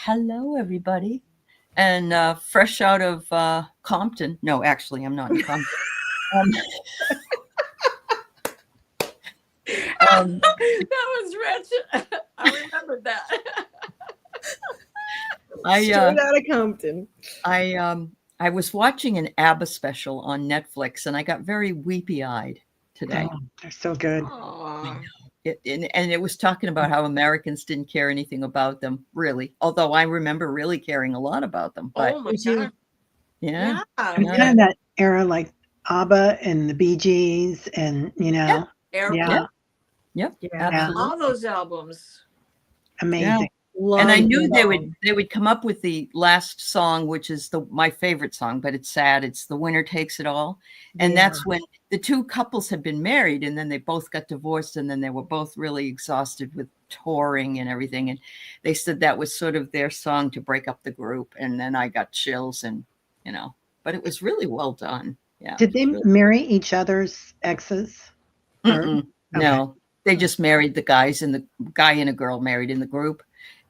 Hello, everybody. And fresh out of Compton. No, actually, I'm not in Compton. That was rich. I remembered that. Straight out of Compton. I was watching an ABBA special on Netflix, and I got very weepy-eyed today. Oh, they're so good. And it was talking about how Americans didn't care anything about them, really. Although I remember really caring a lot about them. But Oh my God. yeah. It's kind of that era, like ABBA and the Bee Gees, and Yep. Absolutely. All those albums. Amazing. And I knew they would come up with the last song, which is my favorite song, but it's sad. It's The Winner Takes It All. And that's when the two couples had been married, and then they both got divorced, and then they were both really exhausted with touring and everything. And they said that was sort of their song to break up the group. And then I got chills, and but it was really well done. Yeah. Did they marry each other's exes? No, they just married the guys, and the guy and a girl married in the group.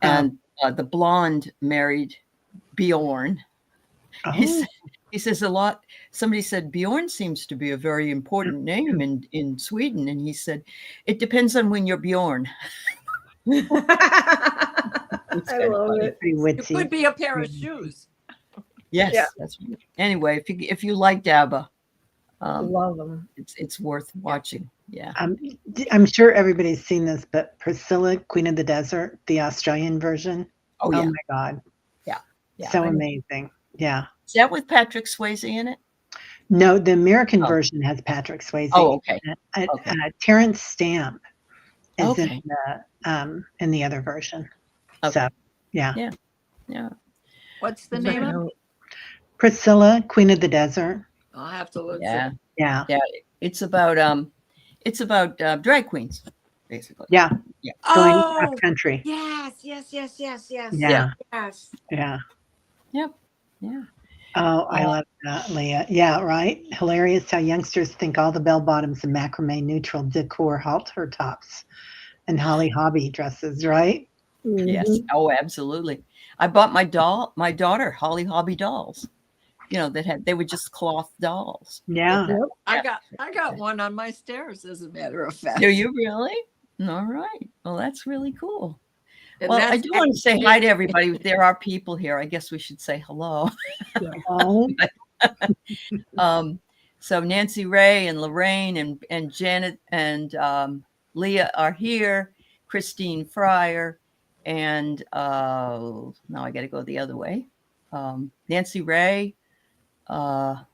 And the blonde married Bjorn. Oh. He says a lot. Somebody said Bjorn seems to be a very important name in Sweden. And he said, it depends on when you're Bjorn. I love it. It could be a pair of shoes. Yes. Yeah. That's right. Anyway, if you like ABBA, love them. It's worth watching. Yeah. I'm sure everybody's seen this, but Priscilla, Queen of the Desert, the Australian version. Oh yeah. Oh my God. Yeah. So amazing. Yeah. Is that with Patrick Swayze in it? No, the American version has Patrick Swayze. Oh, okay. Terrence Stamp is Okay. in the other version. Okay. So yeah. What's the name of it? Priscilla, Queen of the Desert. I'll have to look. Yeah. It's about drag queens, basically. Yeah. Going cross country. Yes. Yeah. Yes. Yeah. Yep. Yeah. Oh, I love that, Leah. Yeah, right. Hilarious how youngsters think all the bell bottoms and macrame neutral decor halter tops and Holly Hobby dresses, right? Mm-hmm. Yes. Oh, absolutely. I bought my daughter Holly Hobby dolls. They were just cloth dolls. Yeah. Yep. I got one on my stairs, as a matter of fact. Do you really? All right. Well, that's really cool. And well, I do want to say hi to everybody. There are people here. I guess we should say hello. So Nancy Ray and Lorraine and Janet and Leah are here. Christine Fryer and now I got to go the other way. Nancy Ray, Annie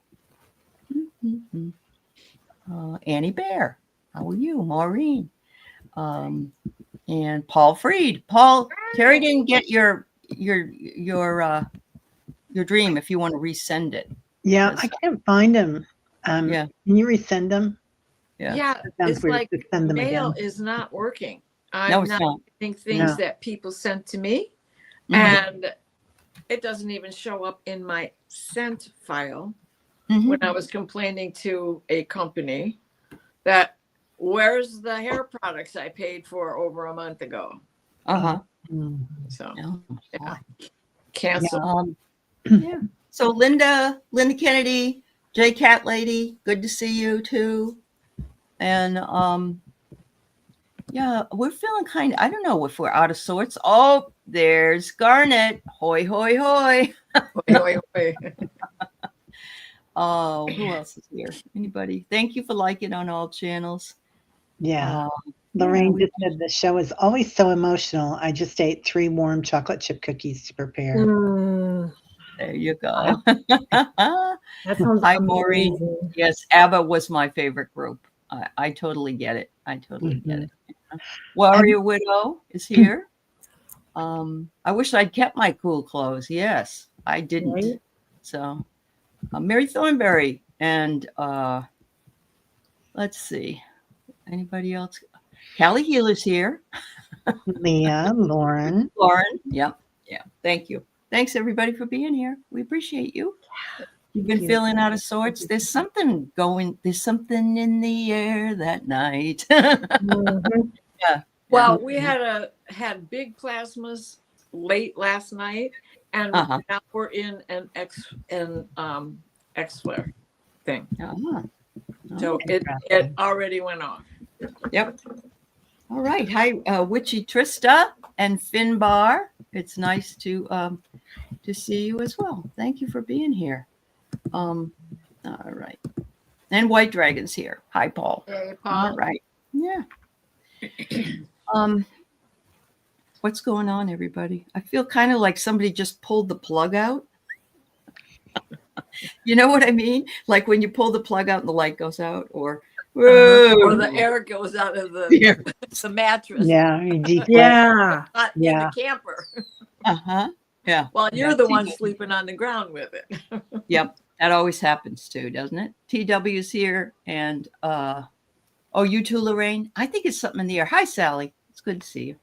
Bear. How are you, Maureen? And Paul Freed. Paul, Terry didn't get your dream. If you want to resend it. Yeah, I can't find them. Yeah. Can you resend them? Yeah. It's like mail is not working. I'm not getting things that people sent to me, and it doesn't even show up in my sent file. When I was complaining to a company that where's the hair products I paid for over a month ago? So cancel. So Linda Kennedy, J Cat Lady, good to see you too. And we're feeling I don't know if we're out of sorts. Oh, there's Garnet. Hoy, hoy, hoy. Hoy, hoy. Oh, who else is here? Anybody? Thank you for liking on all channels. Yeah. Lorraine just said the show is always so emotional. I just ate 3 warm chocolate chip cookies to prepare. There you go. That sounds Hi, Maureen. Yes, ABBA was my favorite group. I totally get it. I totally get it. Warrior Widow is here. I wish I'd kept my cool clothes. Yes, I didn't. Right? So, Mary Thornberry and let's see, anybody else? Callie Healer's here. Leah, Lauren. Lauren. Yep. Yeah. Thank you. Thanks everybody for being here. We appreciate you. You've been feeling out of sorts. There's something in the air that night. Mhm. Yeah. Well, we had big plasmas late last night, and Uh-huh. now we're in an X flare thing. Uh-huh. So it already went off. Yep. All right. Hi, Witchy Trista and Finbar. It's nice to see you as well. Thank you for being here. All right. And White Dragon's here. Hi, Paul. Hey, Paul. All right. Yeah. What's going on, everybody? I feel kind of like somebody just pulled the plug out. You know what I mean? Like when you pull the plug out and the light goes out, or the air goes out of the mattress. Yeah, you deflate. Yeah. Not in the camper. Uh-huh. Yeah. Well, you're the one sleeping on the ground with it. Yep. That always happens too, doesn't it? TW's here and you too, Lorraine. I think it's something in the air. Hi, Sally. It's good to see you.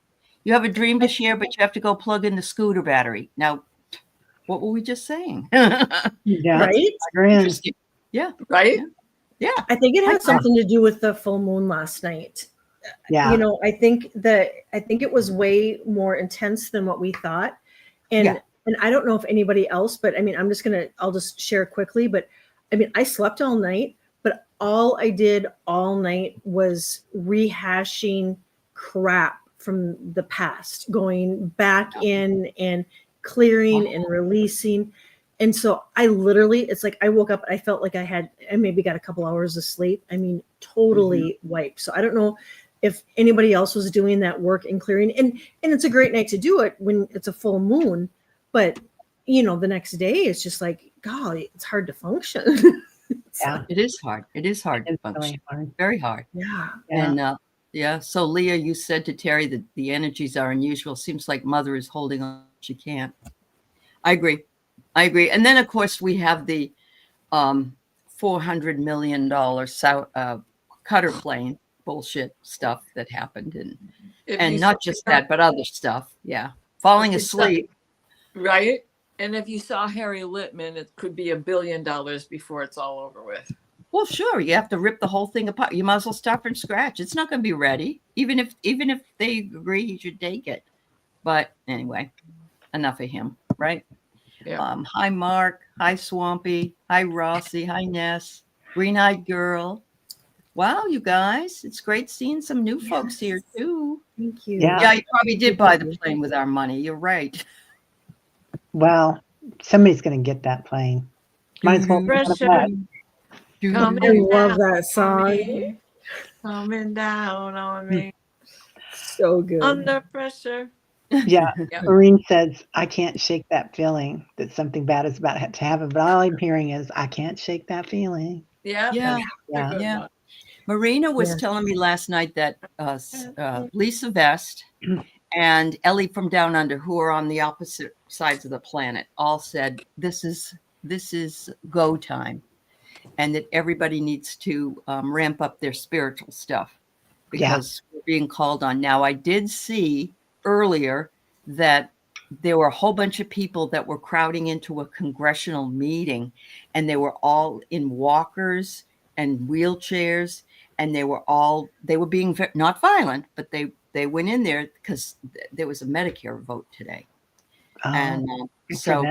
You have a dream to share, but you have to go plug in the scooter battery. Now, what were we just saying? Yeah. Right? Yeah. Right? Yeah. I think it had something to do with the full moon last night. Yeah. You know, I think it was way more intense than what we thought. And I don't know if anybody else, but I mean, I'll just share quickly, but I mean, I slept all night, but all I did all night was rehashing crap from the past, going back in and clearing and releasing. And so I literally, it's like I woke up, I felt like I maybe got a couple hours of sleep. I mean, totally wiped. So I don't know if anybody else was doing that work and clearing. And it's a great night to do it when it's a full moon. But, you know, the next day it's just like, golly, it's hard to function. Yeah. It is hard. It is hard to function. Really hard. Very hard. Yeah. And so Leah, you said to Terry that the energies are unusual. Seems like Mother is holding on. She can't. I agree. And then, of course, we have the $400 million cutter plane bullshit stuff that happened. And not just that, but other stuff. Yeah. Falling asleep. Right. And if you saw Harry Littman, it could be $1 billion before it's all over with. Well, sure. You have to rip the whole thing apart. You might as well start from scratch. It's not going to be ready, even if they agree he should take it. But anyway, enough of him, right? Yeah. Hi, Mark. Hi, Swampy. Hi, Rossi. Hi, Ness. Green-eyed girl. Wow, you guys. It's great seeing some new folks here, too. Thank you. Yeah, you probably did buy the plane with our money. You're right. Well, somebody's going to get that plane. Might as well. I love that song. Coming down on me. So good. Under pressure. Yeah. Maureen says, I can't shake that feeling that something bad is about to happen. But all I'm hearing is, I can't shake that feeling. Yeah. Marina was telling me last night that Lisa Vest and Ellie from Down Under, who are on the opposite sides of the planet, all said this is go time, and that everybody needs to ramp up their spiritual stuff because we're being called on. Now, I did see earlier that there were a whole bunch of people that were crowding into a congressional meeting, and they were all in walkers and wheelchairs, and they were being not violent, but they went in there because there was a Medicare vote today. And so,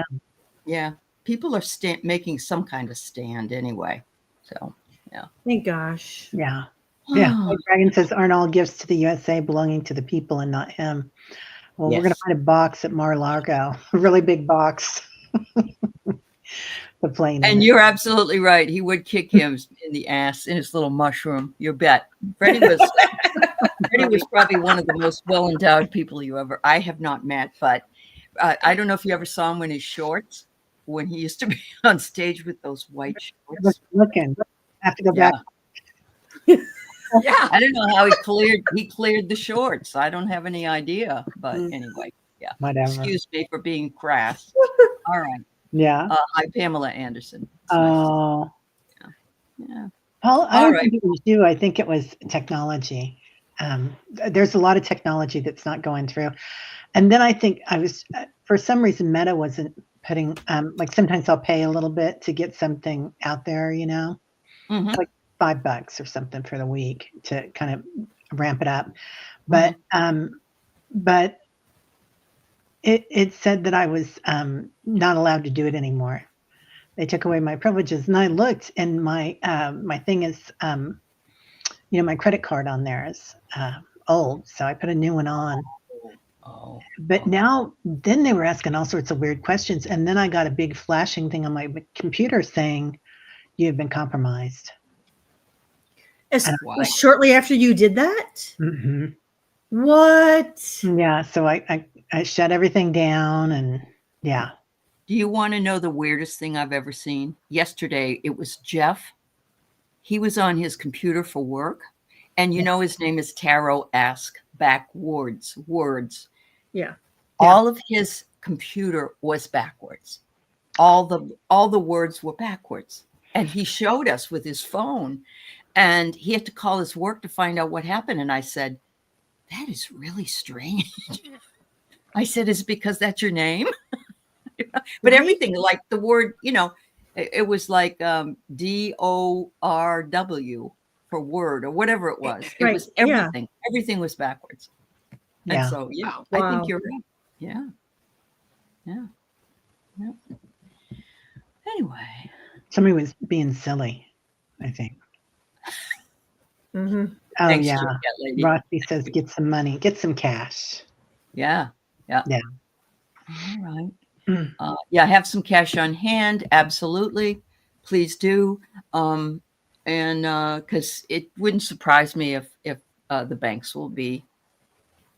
people are making some kind of stand anyway. So, yeah. Thank gosh. Yeah. Yeah. Dragon says, aren't all gifts to the USA belonging to the people and not him? Well, we're going to find a box at Mar-a-Lago, a really big box. The plane. And you're absolutely right. He would kick him in the ass in his little mushroom. You bet. Freddie was probably one of the most well-endowed people I have not met, but I don't know if you ever saw him in his shorts when he used to be on stage with those white shorts. Looking. I have to go back. Yeah. I don't know how he cleared the shorts. I don't have any idea, but anyway, yeah. Whatever. Excuse me for being crass. All right. Yeah. Hi, Pamela Anderson. It's Oh. nice. Yeah. Well, I All don't right. think it was you. I think it was technology. There's a lot of technology that's not going through. And then I think I was, for some reason, Meta wasn't putting, like sometimes I'll pay a little bit to get something out there, you know, Mhm. like $5 or something for the week to kind of ramp it up. But, but it said that I was not allowed to do it anymore. They took away my privileges, and I looked, and my my thing is, you know, my credit card on there is old, so I put a new one on. Oh. But now, then they were asking all sorts of weird questions, and then I got a big flashing thing on my computer saying, "You've been compromised." Shortly after you did that? Mm-hmm. What? Yeah, so I shut everything down, and yeah. Do you want to know the weirdest thing I've ever seen? Yesterday, it was Jeff. He was on his computer for work, and you know his name is Tarot Ask Backwards Words. Yeah. All of his computer was backwards. All the words were backwards. And he showed us with his phone, and he had to call his work to find out what happened. And I said, that is really strange. I said, is it because that's your name? But everything, like the word, you know, it was like DORW for word or whatever it was. It was everything. Yeah. Everything was backwards. Yeah. And so, yeah, wow. I think you're right. Yeah. Yeah. Yeah. Anyway. Somebody was being silly, I think. Mm-hmm. Oh, thanks, yeah. lady. Roxy says, get some money, get some cash. Yeah. Yeah. Yeah. All right. Yeah, have some cash on hand. Absolutely. Please do. And because it wouldn't surprise me if the banks will be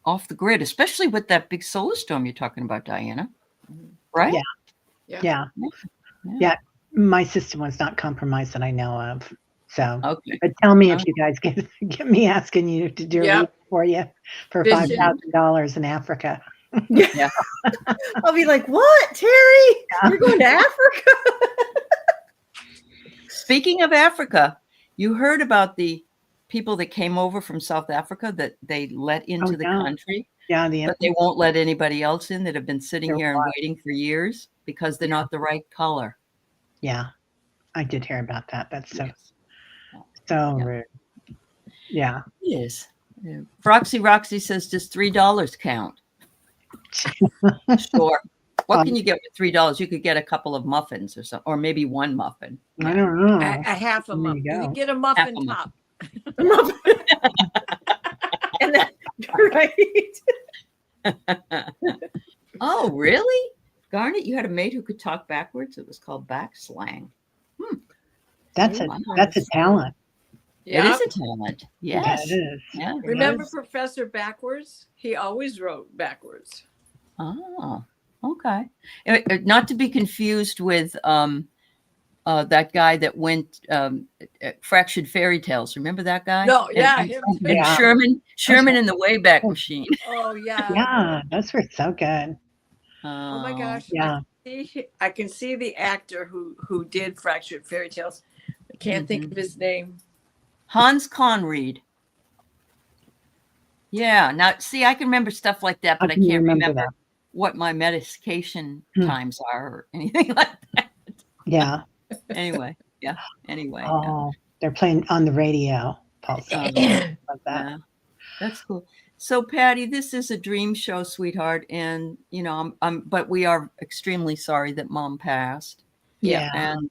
off the grid, especially with that big solar storm you're talking about, Diana. Right? Yeah. Yeah. My system was not compromised that I know of. So, okay. But tell me if you guys get me asking you to do a read for you for $5,000 in Africa. Yeah. I'll be like, what, Terry? You're going to Africa? Speaking of Africa, you heard about the people that came over from South Africa that they let into the country. Yeah, but they won't let anybody else in that have been sitting here and waiting for years because they're not the right color. Yeah, I did hear about that. That's so rude. Yeah. It is. Yeah. Roxy says, does $3 count? Sure. What can you get with $3? You could get a couple of muffins or something, or maybe one muffin. I don't know. A half a muffin. You can get a muffin top. And that, right. Oh, really? Garnet, you had a maid who could talk backwards? It was called back slang. That's a talent. It is a talent. Yes. Yeah, it is. Yeah, remember Professor Backwards? He always wrote backwards. Oh, okay. Not to be confused with that guy that went fractured fairy tales. Remember that guy? No, yeah. And Sherman in the Wayback Machine. Oh, yeah. Yeah, those were so good. Oh my gosh. Yeah. I can see the actor who did Fractured Fairy Tales. I can't think of his name. Hans Conried. Yeah. Now, see, I can remember stuff like that, but I can't remember what my medication times are or anything like that. Yeah. Anyway. Yeah. Anyway. Oh, they're playing on the radio. Love that. Yeah. That's cool. So, Patty, this is a dream show, sweetheart, and you know, but we are extremely sorry that Mom passed. Yeah. And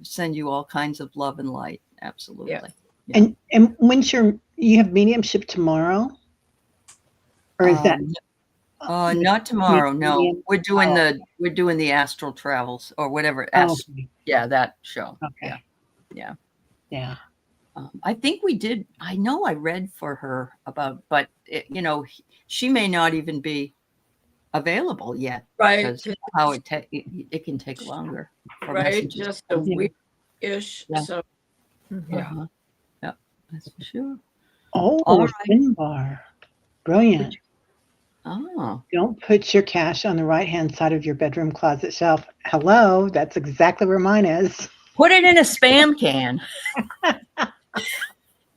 send you all kinds of love and light. Absolutely. Yeah. Yeah. And when's you have mediumship tomorrow, or is that? Not tomorrow. No, we're doing the astral travels or whatever. Yeah, that show. Okay. Yeah. I think we did. I know I read for her about, but you know, she may not even be available yet. Right. Because how it can take longer. Right. Just a week-ish. Yeah. So. Yeah. Yeah. That's for sure. Oh, Finbar. Brilliant. Oh. Don't put your cash on the right-hand side of your bedroom closet shelf. Hello, that's exactly where mine is. Put it in a spam can.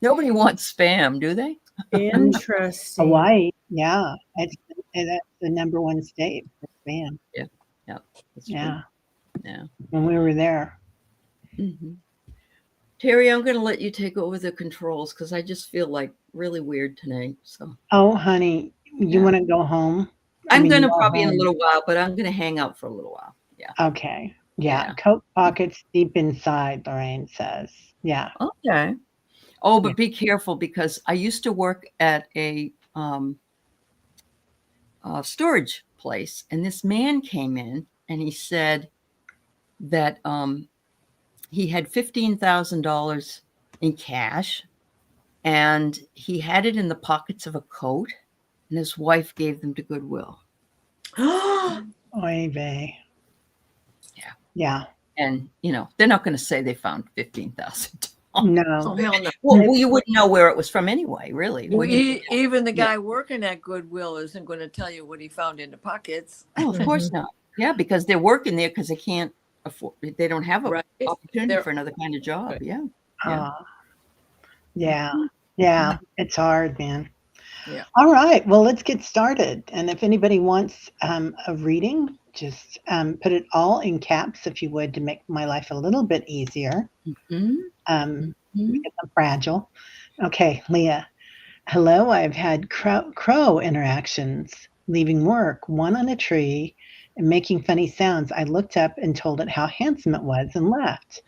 Nobody wants spam, do they? Interesting. Hawaii, yeah, that's the number one state for spam. Yeah. That's Yeah, true. Yeah. when we were there. Mm-hmm. Terry, I'm going to let you take over the controls because I just feel like really weird tonight. So. Oh, honey, you want to go home? I'm going to probably in a little while, but I'm going to hang out for a little while. Yeah. Okay. Yeah. Coat pockets deep inside, Lorraine says. Yeah. Okay. Oh, but be careful because I used to work at a storage place, and this man came in and he said that he had $15,000 in cash, and he had it in the pockets of a coat, and his wife gave them to Goodwill. Oy vey. Yeah. Yeah. And they're not going to say they found $15,000. No. Oh, hell no. Well, you wouldn't know where it was from anyway, really. Well, even the guy working at Goodwill isn't going to tell you what he found in the pockets. Oh, of course not. Yeah, because they're working there because they can't afford. They don't have an opportunity for another kind of job. Right. Yeah. Yeah. It's hard, man. Yeah. All right. Well, let's get started. And if anybody wants a reading, just put it all in caps, if you would, to make my life a little bit easier. Because I'm fragile. Okay, Leah. Hello, I've had crow interactions, leaving work, one on a tree, and making funny sounds. I looked up and told it how handsome it was and left.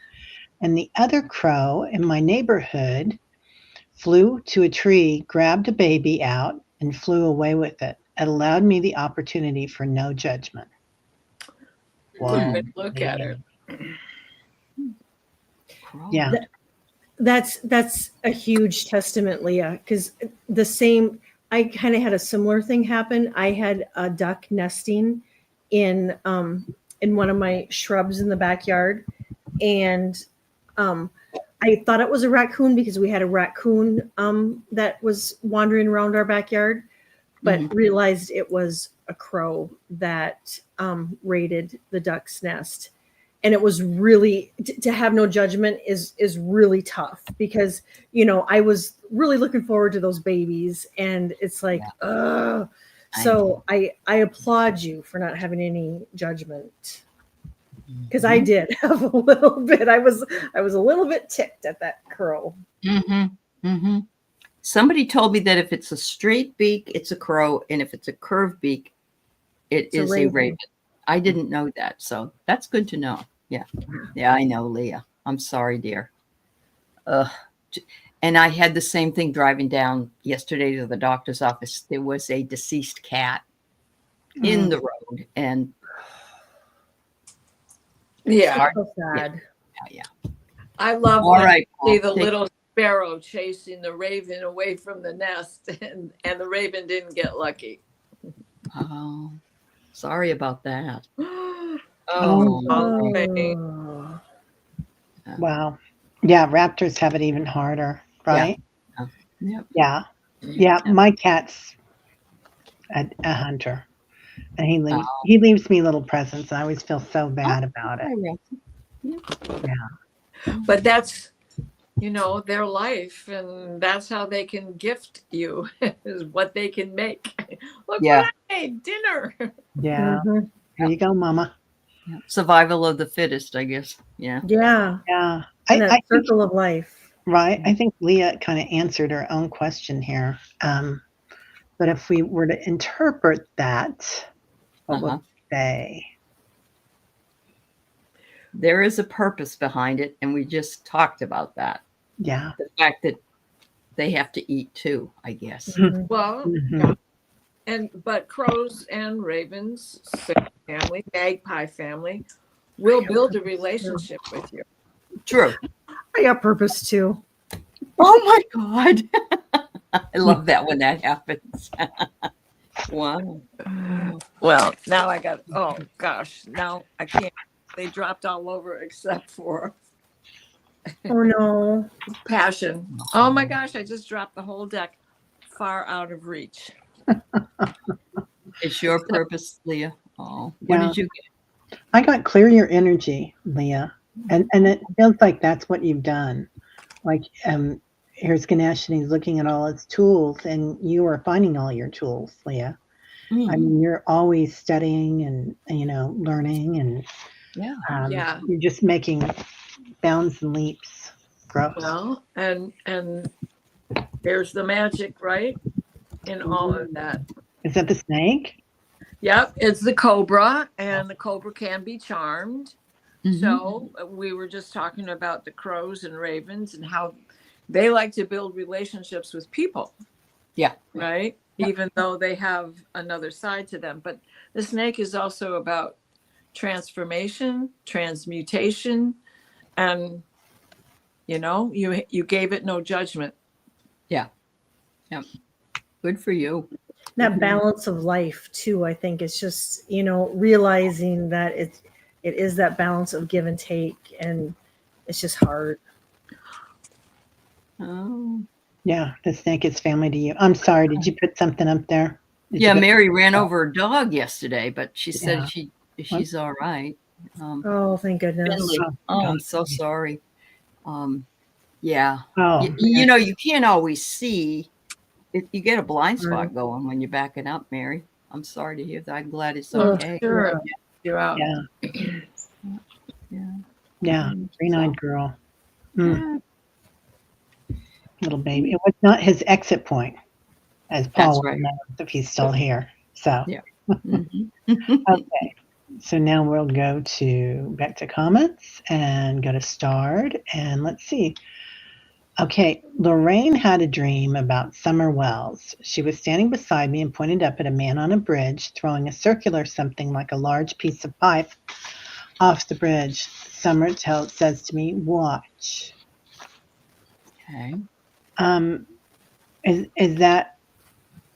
And the other crow in my neighborhood flew to a tree, grabbed a baby out, and flew away with it. It allowed me the opportunity for no judgment. Wow. Look at it. Yeah. That's a huge testament, Leah, because I kind of had a similar thing happen. I had a duck nesting in one of my shrubs in the backyard, and I thought it was a raccoon because we had a raccoon that was wandering around our backyard, but realized it was a crow that raided the duck's nest. And it was really, to have no judgment is really tough because, I was really looking forward to those babies, and it's like, so I applaud you for not having any judgment, because I did have a little bit. I was a little bit ticked at that crow. Somebody told me that if it's a straight beak, it's a crow, and if it's a curved beak, it's a raven. I didn't know that, so that's good to know. Yeah, I know, Leah. I'm sorry, dear. And I had the same thing driving down yesterday to the doctor's office. There was a deceased cat in the road, and so sad. Yeah. I love to see the little sparrow chasing the raven away from the nest, and the raven didn't get lucky. Oh, sorry about that. Wow. Yeah, raptors have it even harder, right? Yeah. My cat's a hunter, and he leaves me little presents, and I always feel so bad about it. Yeah. But that's their life, and that's how they can gift you is what they can make. Look what I made, dinner. Yeah. Here you go, Mama. Survival of the fittest, I guess. Yeah. I circle of life. Right. I think Leah kind of answered her own question here. But if we were to interpret that, what would we say? There is a purpose behind it, and we just talked about that. Yeah. The fact that they have to eat too, I guess. Well, but crows and ravens, family, magpie family, will build a relationship with you. True. I got purpose too. Oh my God. I love that when that happens. Wow. Well, now I got, now I can't. They dropped all over except for oh no, passion. Oh my gosh, I just dropped the whole deck far out of reach. It's your purpose, Leah. Oh, what Yeah. did you get? I got clear your energy, Leah. And it feels like that's what you've done. Like, here's Ganesh and he's looking at all his tools and you are finding all your tools, Leah. I mean, you're always studying and learning and Yeah. you're just making bounds and leaps. Gross. Well, and there's the magic, right? In all of that. Is that the snake? Yep, it's the cobra, and the cobra can be charmed. So we were just talking about the crows and ravens and how they like to build relationships with people. Yeah. Right? Yeah. Even though they have another side to them. But the snake is also about transformation, transmutation, and you gave it no judgment. Yeah. Good for you. That balance of life too, I think it's just, realizing that it is that balance of give and take, and it's just hard. Oh. Yeah, the snake is family to you. I'm sorry, did you put something up there? Mary ran over a dog yesterday, but she said she's all right. Oh, thank goodness. I'm so sorry. Yeah. Oh, you can't always see. You get a blind spot going when you're backing up, Mary. I'm sorry to hear that. I'm glad it's okay. Sure. You're out. Yeah. Green-eyed girl. Little baby. It was not his exit point, as Paul would know if he's still here. So, okay. So now we'll go back to comments and go to starred, and let's see. Okay, Lorraine had a dream about Summer Wells. She was standing beside me and pointed up at a man on a bridge throwing a circular something like a large piece of pipe off the bridge. Summer says to me, "Watch." Okay. Is that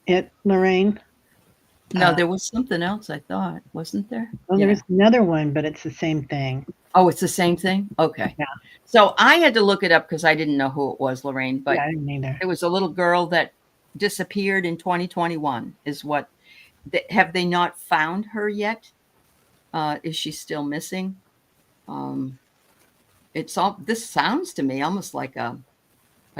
it, Lorraine? No, there was something else, I thought, wasn't there? Well, there was another one, but it's the same thing. Oh, it's the same thing? Okay. Yeah. So I had to look it up because I didn't know who it was, Lorraine, but I didn't either. It was a little girl that disappeared in 2021 is what, have they not found her yet? Is she still missing? This sounds to me almost like a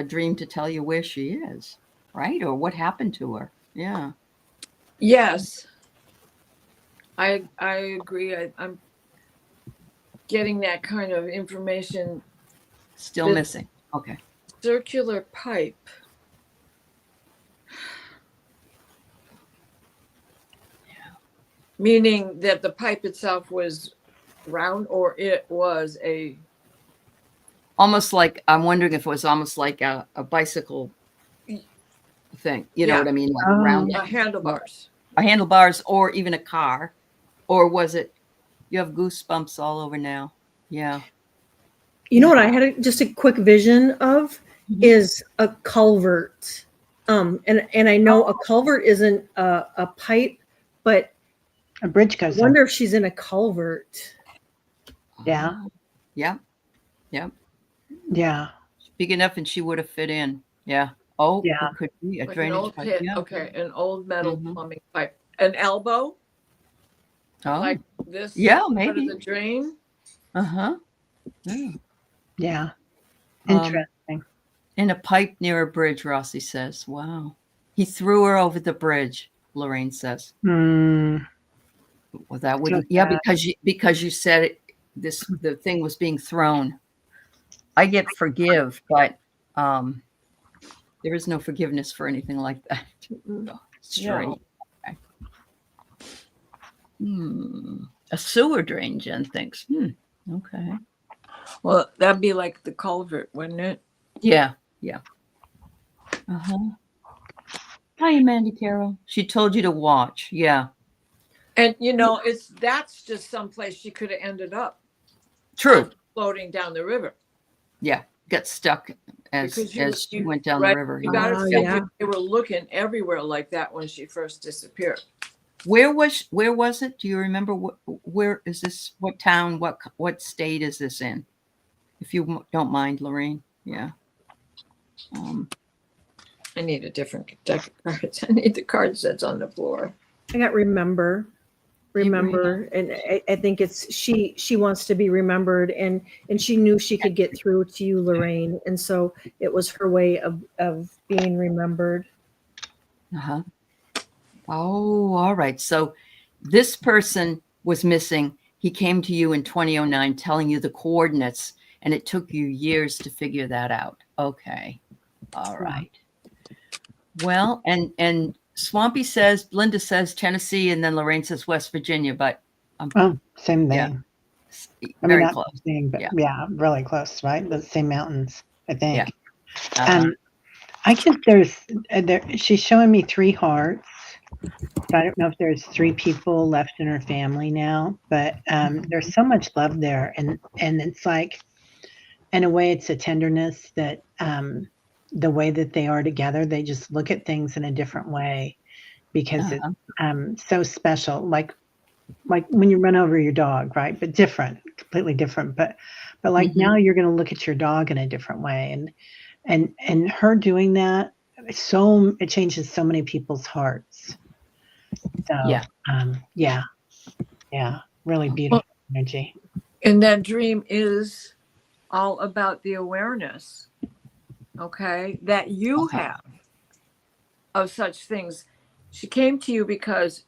dream to tell you where she is, right? Or what happened to her. Yeah. Yes. I agree. I'm getting that kind of information. Still missing. Okay. Circular pipe. Yeah. Meaning that the pipe itself was round, or it was almost like, I'm wondering if it was almost like a bicycle thing. You know what I mean? Like round handlebars. Handlebars, or even a car. Or was it, you have goosebumps all over now. Yeah. You know what I had just a quick vision of is a culvert. And I know a culvert isn't a pipe, but a bridge goes. I wonder if she's in a culvert. Yeah. Yeah. Big enough and she would have fit in. Yeah. Oh, yeah. It could be a drainage pipe. Yeah. Okay. An old metal plumbing pipe. An elbow. Oh. Like this. Yeah, maybe. Part of the drain. Yeah. Interesting. In a pipe near a bridge, Rossi says. Wow. He threw her over the bridge, Lorraine says. Well, that would, because you said it, the thing was being thrown. I get forgive, but there is no forgiveness for anything like that. Straight. No. Okay. A sewer drain, Jen thinks. Okay. Well, that'd be like the culvert, wouldn't it? Yeah. Hi, Mandy Carroll. She told you to watch. Yeah. And that's just someplace she could have ended up. True. Floating down the river. Yeah. Got stuck as she went down the river. You got to think they were looking everywhere like that when she first disappeared. Where was it? Do you remember where is this? What town? What state is this in? If you don't mind, Lorraine. Yeah. I need a different deck of cards. I need the cards that's on the floor. I got remember, and I think it's she wants to be remembered, and she knew she could get through to you, Lorraine, and so it was her way of being remembered. Uh-huh. Oh, all right. So this person was missing. He came to you in 2009 telling you the coordinates, and it took you years to figure that out. Okay. All right. Well, and Swampy says, Linda says Tennessee, and then Lorraine says West Virginia, but same thing. Yeah, very not close. Thing, but yeah, really close, right? The same mountains, I think. Yeah. I guess she's showing me 3 hearts. So I don't know if there's 3 people left in her family now, but there's so much love there, and it's like, in a way, it's a tenderness that the way that they are together, they just look at things in a different way because it's so special. Like when you run over your dog, right? But different, completely different. But like now you're going to look at your dog in a different way, and her doing that, it changes so many people's hearts. So yeah, really beautiful energy. And that dream is all about the awareness, okay, that you have of such things. She came to you because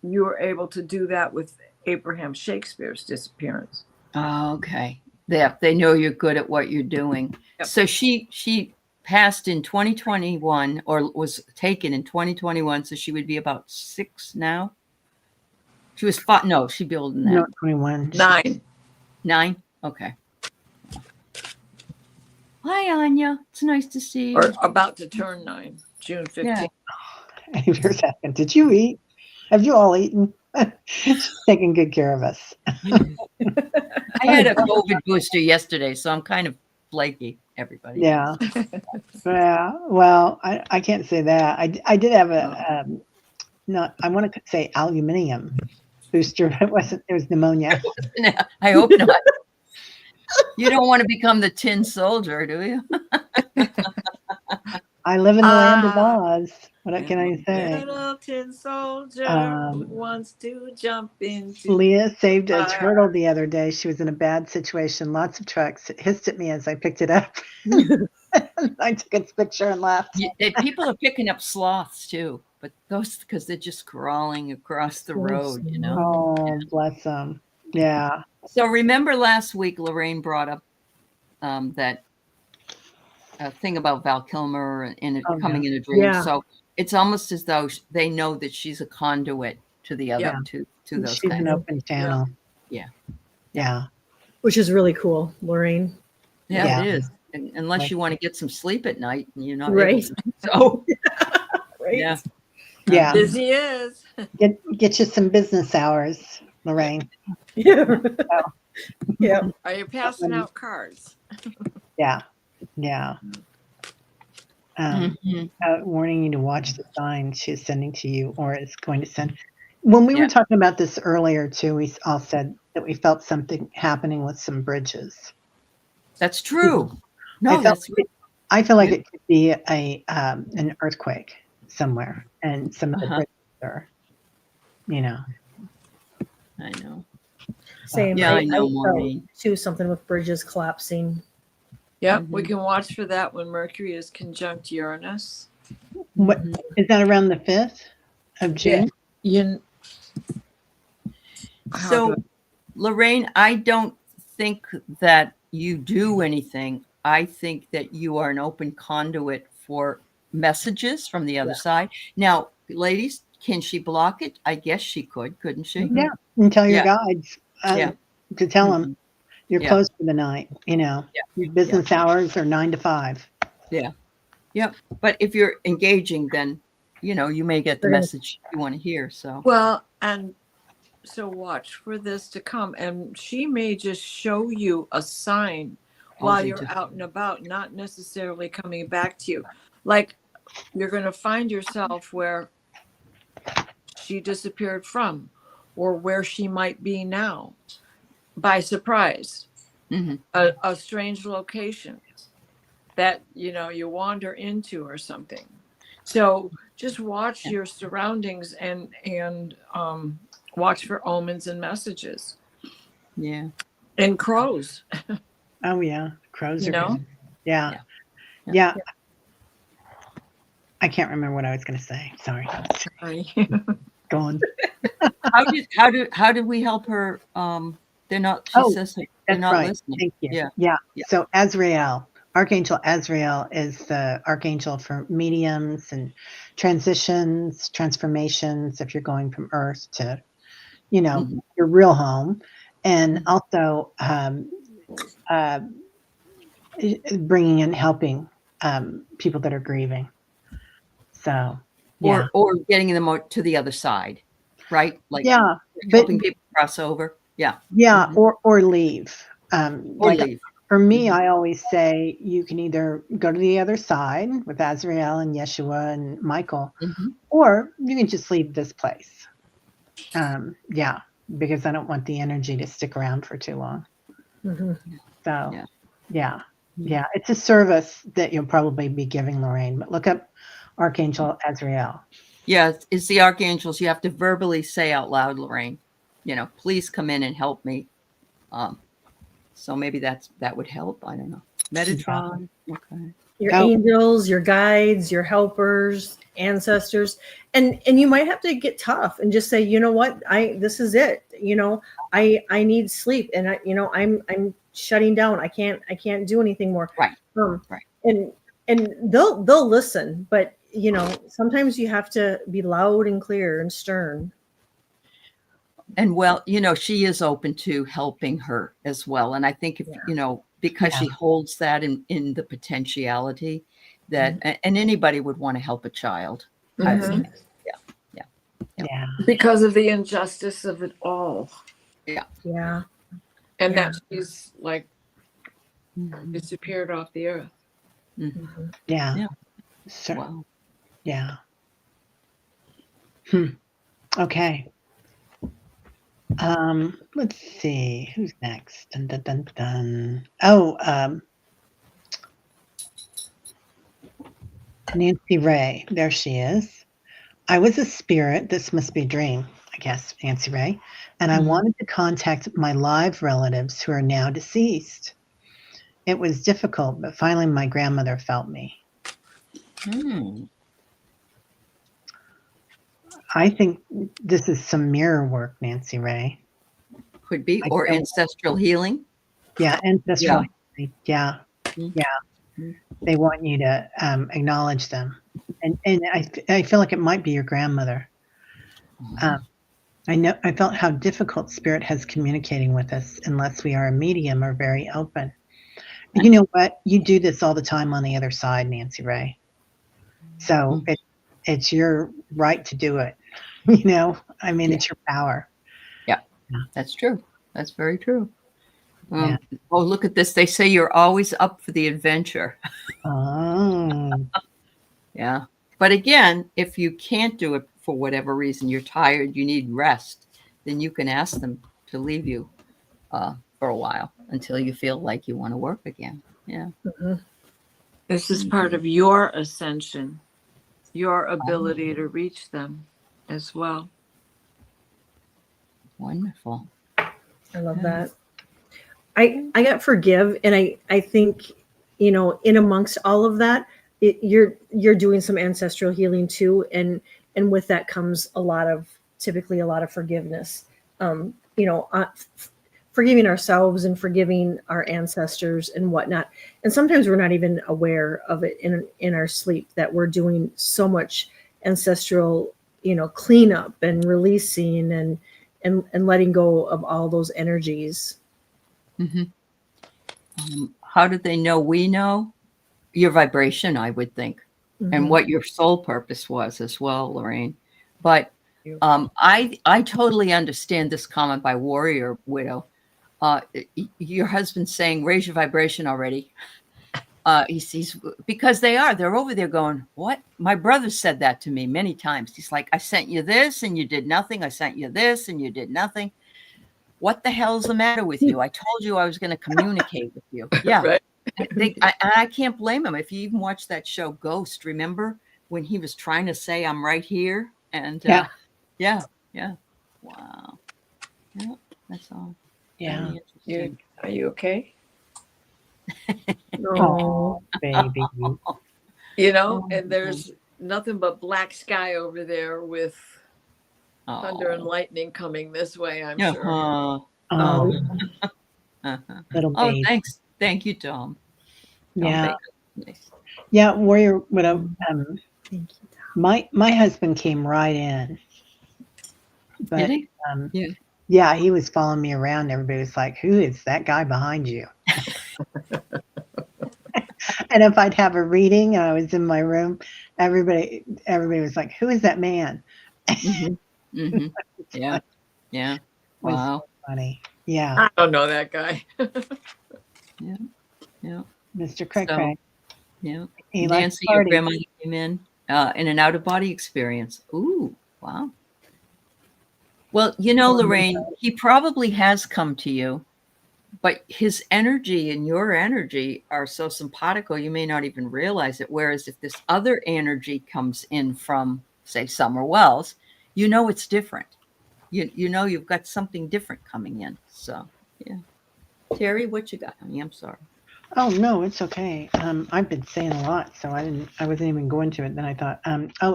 you were able to do that with Abraham Shakespeare's disappearance. Okay. Yeah, they know you're good at what you're doing. Yep. So she passed in 2021, or was taken in 2021, so she would be about 6 now. She was 5. No, she'd be older than that. No, 21. 9. 9? Okay. Hi, Anya. It's nice to see you. Or about to turn 9, June 15th. Yeah. Did you eat? Have you all eaten? She's taking good care of us. I had a COVID booster yesterday, so I'm kind of flaky, everybody. Yeah. Yeah. Well, I can't say that. I did have I want to say aluminium booster. It was pneumonia. I hope not. You don't want to become the tin soldier, do you? I live in the land of Oz. What can I say? Little tin soldier wants to jump into. Leah saved a turtle the other day. She was in a bad situation. Lots of trucks. It hissed at me as I picked it up. I took its picture and laughed. People are picking up sloths too, but those because they're just crawling across the road, you know. Oh, bless them. Yeah. So remember last week, Lorraine brought up that thing about Val Kilmer and coming in a dream. Yeah. So it's almost as though they know that she's a conduit to the other to those. She's an open channel. Yeah. Which is really cool, Lorraine. Yeah, it is. Unless you want to get some sleep at night, and you're not right. able to. So right. Yeah. Busy is. Get you some business hours, Lorraine. Yeah. Yeah. Are you passing out cards? Yeah. Yeah. Warning you to watch the sign she's sending to you, or is going to send. When we were talking about this earlier too, we all said that we felt something happening with some bridges. That's true. No, I feel like it could be an earthquake somewhere, and some of the bridges are, I know. Same. Yeah, I know, Maureen. Too, something with bridges collapsing. Yep, we can watch for that when Mercury is conjunct Uranus. What is that, around the 5th of June? So, Lorraine, I don't think that you do anything. I think that you are an open conduit for messages from the other side. Now, ladies, can she block it? I guess she could, couldn't she? Yeah, and tell your guides to tell them you're closed for the night. Your business hours are 9 to 5. Yeah. Yep. But if you're engaging, then, you may get the message you want to hear. So, well, and so watch for this to come. And she may just show you a sign while you're out and about, not necessarily coming back to you. Like you're going to find yourself where she disappeared from, or where she might be now by surprise. A strange location that you wander into or something. So just watch your surroundings and watch for omens and messages. Yeah. And crows. Oh yeah, crows You are know? good. Yeah. Yeah. Yeah. I can't remember what I was going to say. Sorry. Go on. How did we help her? They're not. She Oh, says they're that's not right. listening. Thank you. Yeah. Yeah. Yeah. So Azrael, Archangel Azrael is the archangel for mediums and transitions, transformations, if you're going from Earth to, Mhm. your real home. And also uh, bringing and helping people that are grieving. So, yeah. Or getting them to the other side, right? Like Yeah. But helping people cross over. Yeah. yeah, Mhm. or leave. Or Like leave. for me, Mhm. I always say you can either go to the other side with Azrael and Yeshua and Michael, Mhm. or you can just leave this place. Yeah, because I don't want the energy to stick around for too long. Mm-hmm. So, Yeah. yeah, Mhm. yeah, it's a service that you'll probably be giving, Lorraine. But look up Archangel Azrael. Yeah, it's the archangels. You have to verbally say out loud, Lorraine, please come in and help me. So maybe that would help. I don't know. Metatron. Okay. Your Oh. angels, your guides, your helpers, ancestors, and you might have to get tough and just say, you know what, this is it. I need sleep, and I'm shutting down. I can't do anything more. Right. Right. And they'll listen, but sometimes you have to be loud and clear and stern. And well, she is open to helping her as well. And I think if, because she holds that in the potentiality that, and anybody would want to help a child. I would think. Yeah. Because of the injustice of it all. Yeah. Yeah. And that she's like disappeared off the earth. Mm-hmm. Yeah. Yeah. Sure. Wow. Yeah. Okay. Let's see who's next. Dun, dun, dun, dun. Oh, Nancy Ray. There she is. I was a spirit. This must be a dream, I guess, Nancy Ray. And I wanted to contact my live relatives who are now deceased. It was difficult, but finally my grandmother felt me. I think this is some mirror work, Nancy Ray. Could be, or ancestral healing. Yeah, ancestral healing. Yeah. Mhm. Yeah. They want you to acknowledge them. And I feel like it might be your grandmother. I felt how difficult spirit has communicating with us unless we are a medium or very open. And you know what? You do this all the time on the other side, Nancy Ray. So it's your right to do it. It's your power. Yeah, that's true. That's very true. Yeah. Oh, look at this. They say you're always up for the adventure. Oh. Yeah. But again, if you can't do it for whatever reason, you're tired, you need rest, then you can ask them to leave you for a while until you feel like you want to work again. Yeah. This is part of your ascension, your ability to reach them as well. Wonderful. I love that. I got forgive, and I think in amongst all of that, you're doing some ancestral healing too, and with that comes typically a lot of forgiveness. Forgiving ourselves and forgiving our ancestors and whatnot. And sometimes we're not even aware of it in our sleep, that we're doing so much ancestral cleanup and releasing and letting go of all those energies. How did they know we know? Your vibration, I would think, and what your soul purpose was as well, Lorraine. But I totally understand this comment by Warrior Widow. Your husband's saying, raise your vibration already. He's because they're over there going, what? My brother said that to me many times. He's like, I sent you this and you did nothing. I sent you this and you did nothing. What the hell's the matter with you? I told you I was going to communicate with you. Yeah. Right. I can't blame him. If you even watch that show Ghost, remember when he was trying to say, I'm right here. And yeah. Wow. Yeah, that's all. Yeah. Are you okay? Oh, baby. And there's nothing but black sky over there with thunder and lightning coming this way, I'm sure. Oh, little Oh, baby. thanks. Thank you, Tom. Yeah. Nice. Yeah, Warrior Widow. Thank you. My husband came right in. But Did he? yeah, he was following me around. Everybody was like, who is that guy behind you? And if I'd have a reading and I was in my room, everybody was like, who is that man? Yeah. Yeah. Wow. So funny. Yeah. I don't know that guy. Yeah. Mr. Craig. Yeah. He Nancy, your grandmother came in an out-of-body experience. Ooh, wow. Well, Lorraine, he probably has come to you, but his energy and your energy are so simpatico, you may not even realize it. Whereas if this other energy comes in from, say, Summer Wells, it's different. You've got something different coming in. So, yeah. Terry, what you got? I'm sorry. Oh no, it's okay. I've been saying a lot, so I wasn't even going to it. Then I thought,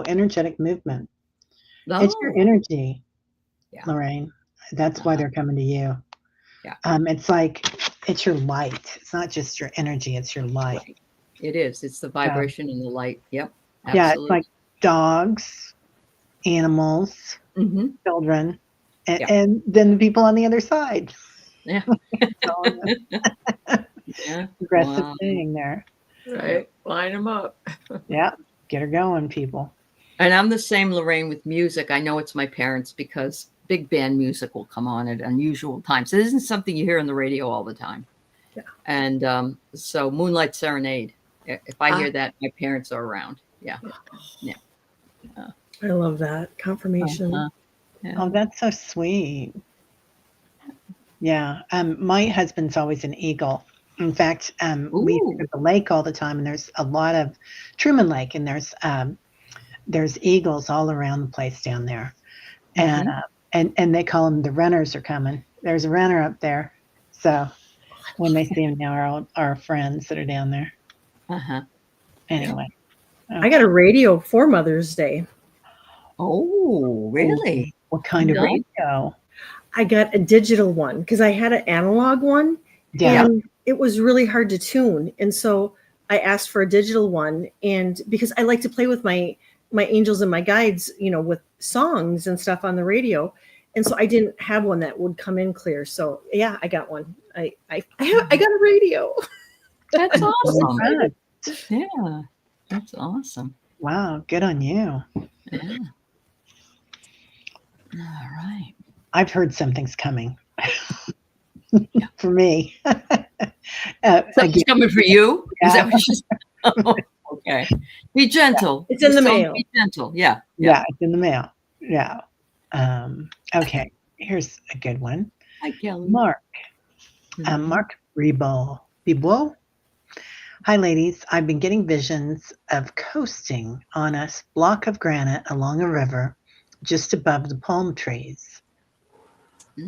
energetic movement. It's your energy, Lorraine. That's why they're coming to you. Yeah. It's like it's your light. It's not just your energy, it's your light. Right. It is. It's the vibration and the light. Yep. Absolutely. Yeah, it's like dogs, animals, children, and then the people on the other side. Yeah. Aggressive thing there. Right. Line them up. Yeah. Get her going, people. And I'm the same, Lorraine, with music. I know it's my parents because big band music will come on at unusual times. It isn't something you hear on the radio all the time. Yeah. And so Moonlight Serenade, if I hear that, my parents are around. Yeah. I love that. Confirmation. Yeah. Oh, that's so sweet. Yeah. My husband's always an eagle. In fact, we go to the lake all the time, and there's a lot of Truman Lake, and there's eagles all around the place down there. And they call them the runners are coming. There's a runner up there. So when they see him now, our friends that are down there. Anyway. I got a radio for Mother's Day. Oh, really? What kind of radio? I got a digital one because I had an analog one. Yeah. And it was really hard to tune. And so I asked for a digital one. And because I like to play with my angels and my guides, with songs and stuff on the radio. And so I didn't have one that would come in clear. So yeah, I got one. I got a radio. That's awesome. Yeah, that's awesome. Wow, good on you. Yeah. All right. I've heard something's coming. For me. Something's coming for you? Yeah. Is that what you said? Okay. Be gentle. It's in the mail. Be gentle. Yeah. Yeah, it's in the mail. Yeah. Okay. Here's a good one. Hi, Kelly. Mark. Mark Bibo. Hi, ladies. I've been getting visions of coasting on a block of granite along a river just above the palm trees.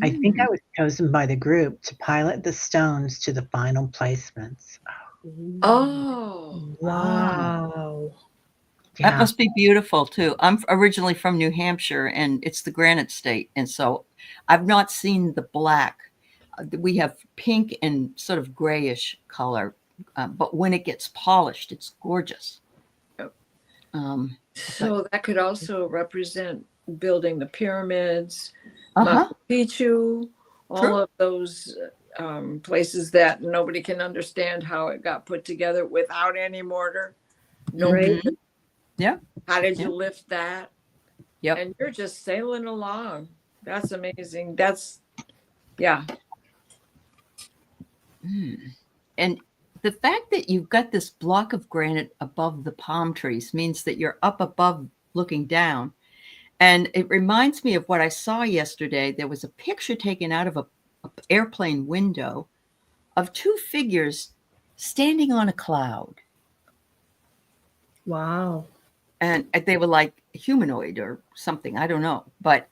I think I was chosen by the group to pilot the stones to the final placements. Oh, wow. Yeah. That must be beautiful too. I'm originally from New Hampshire and it's the granite state. And so I've not seen the black. We have pink and sort of grayish color, but when it gets polished, it's gorgeous. So that could also represent building the pyramids, Machu Picchu, all of those places that nobody can understand how it got put together without any mortar. Right. Yeah. How did you lift that? Yep. And you're just sailing along. That's amazing. That's, yeah. And the fact that you've got this block of granite above the palm trees means that you're up above looking down. And it reminds me of what I saw yesterday. There was a picture taken out of an airplane window of two figures standing on a cloud. Wow. and they were like humanoid or something. I don't know, but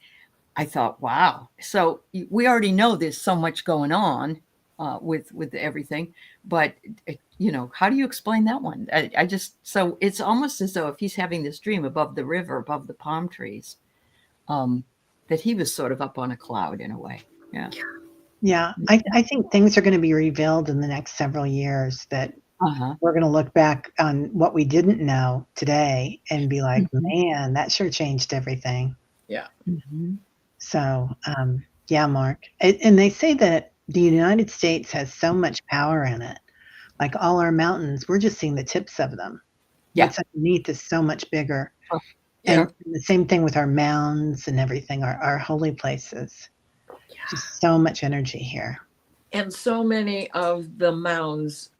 I thought, wow. So we already know there's so much going on with everything, but how do you explain that one? I just, so it's almost as though if he's having this dream above the river, above the palm trees, that he was sort of up on a cloud in a way. Yeah. Yeah. I think things are going to be revealed in the next several years that we're going to look back on what we didn't know today and be like, man, that sure changed everything. Yeah. So, yeah, Mark. And they say that the United States has so much power in it. Like all our mountains, we're just seeing the tips of them. Yeah. What's underneath is so much bigger. Yeah. And the same thing with our mounds and everything, our holy places. Just so much energy here. And so many of the mounds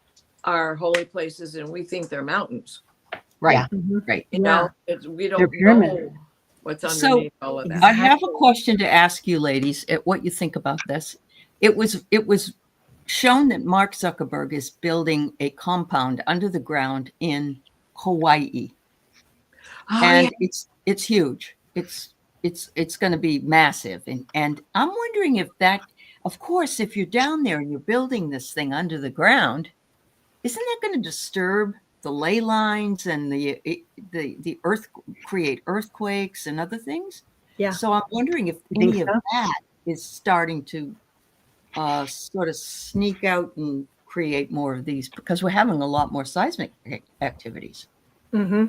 are holy places, and we think they're mountains. Right. Yeah. Right. We don't know what's underneath all of that. I have a question to ask you, ladies, at what you think about this. It was shown that Mark Zuckerberg is building a compound under the ground in Hawaii. And it's huge. It's going to be massive. And I'm wondering if that, of course, if you're down there and you're building this thing under the ground, isn't that going to disturb the ley lines and the earth, create earthquakes and other things? Yeah. So I'm wondering if any of that is starting to sort of sneak out and create more of these, because we're having a lot more seismic activities. Yeah.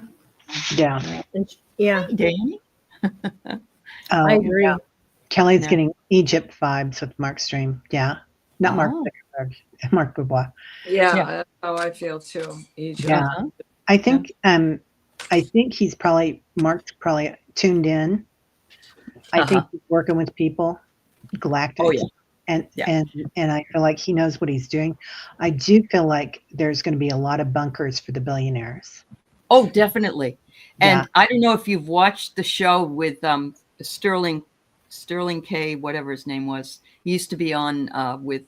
Yeah. Hey, Danny. I agree. Yeah. Kelly's getting Egypt vibes with Mark's dream. Yeah. Not Mark Zuckerberg, Mark Boubois. Yeah, that's how I feel too. Egypt. Yeah. I think Mark's probably tuned in. I think he's working with people, galactic. Oh, yeah. And I feel like he knows what he's doing. I do feel like there's going to be a lot of bunkers for the billionaires. Oh, definitely. And I don't know if you've watched the show with Sterling K, whatever his name was. He used to be on with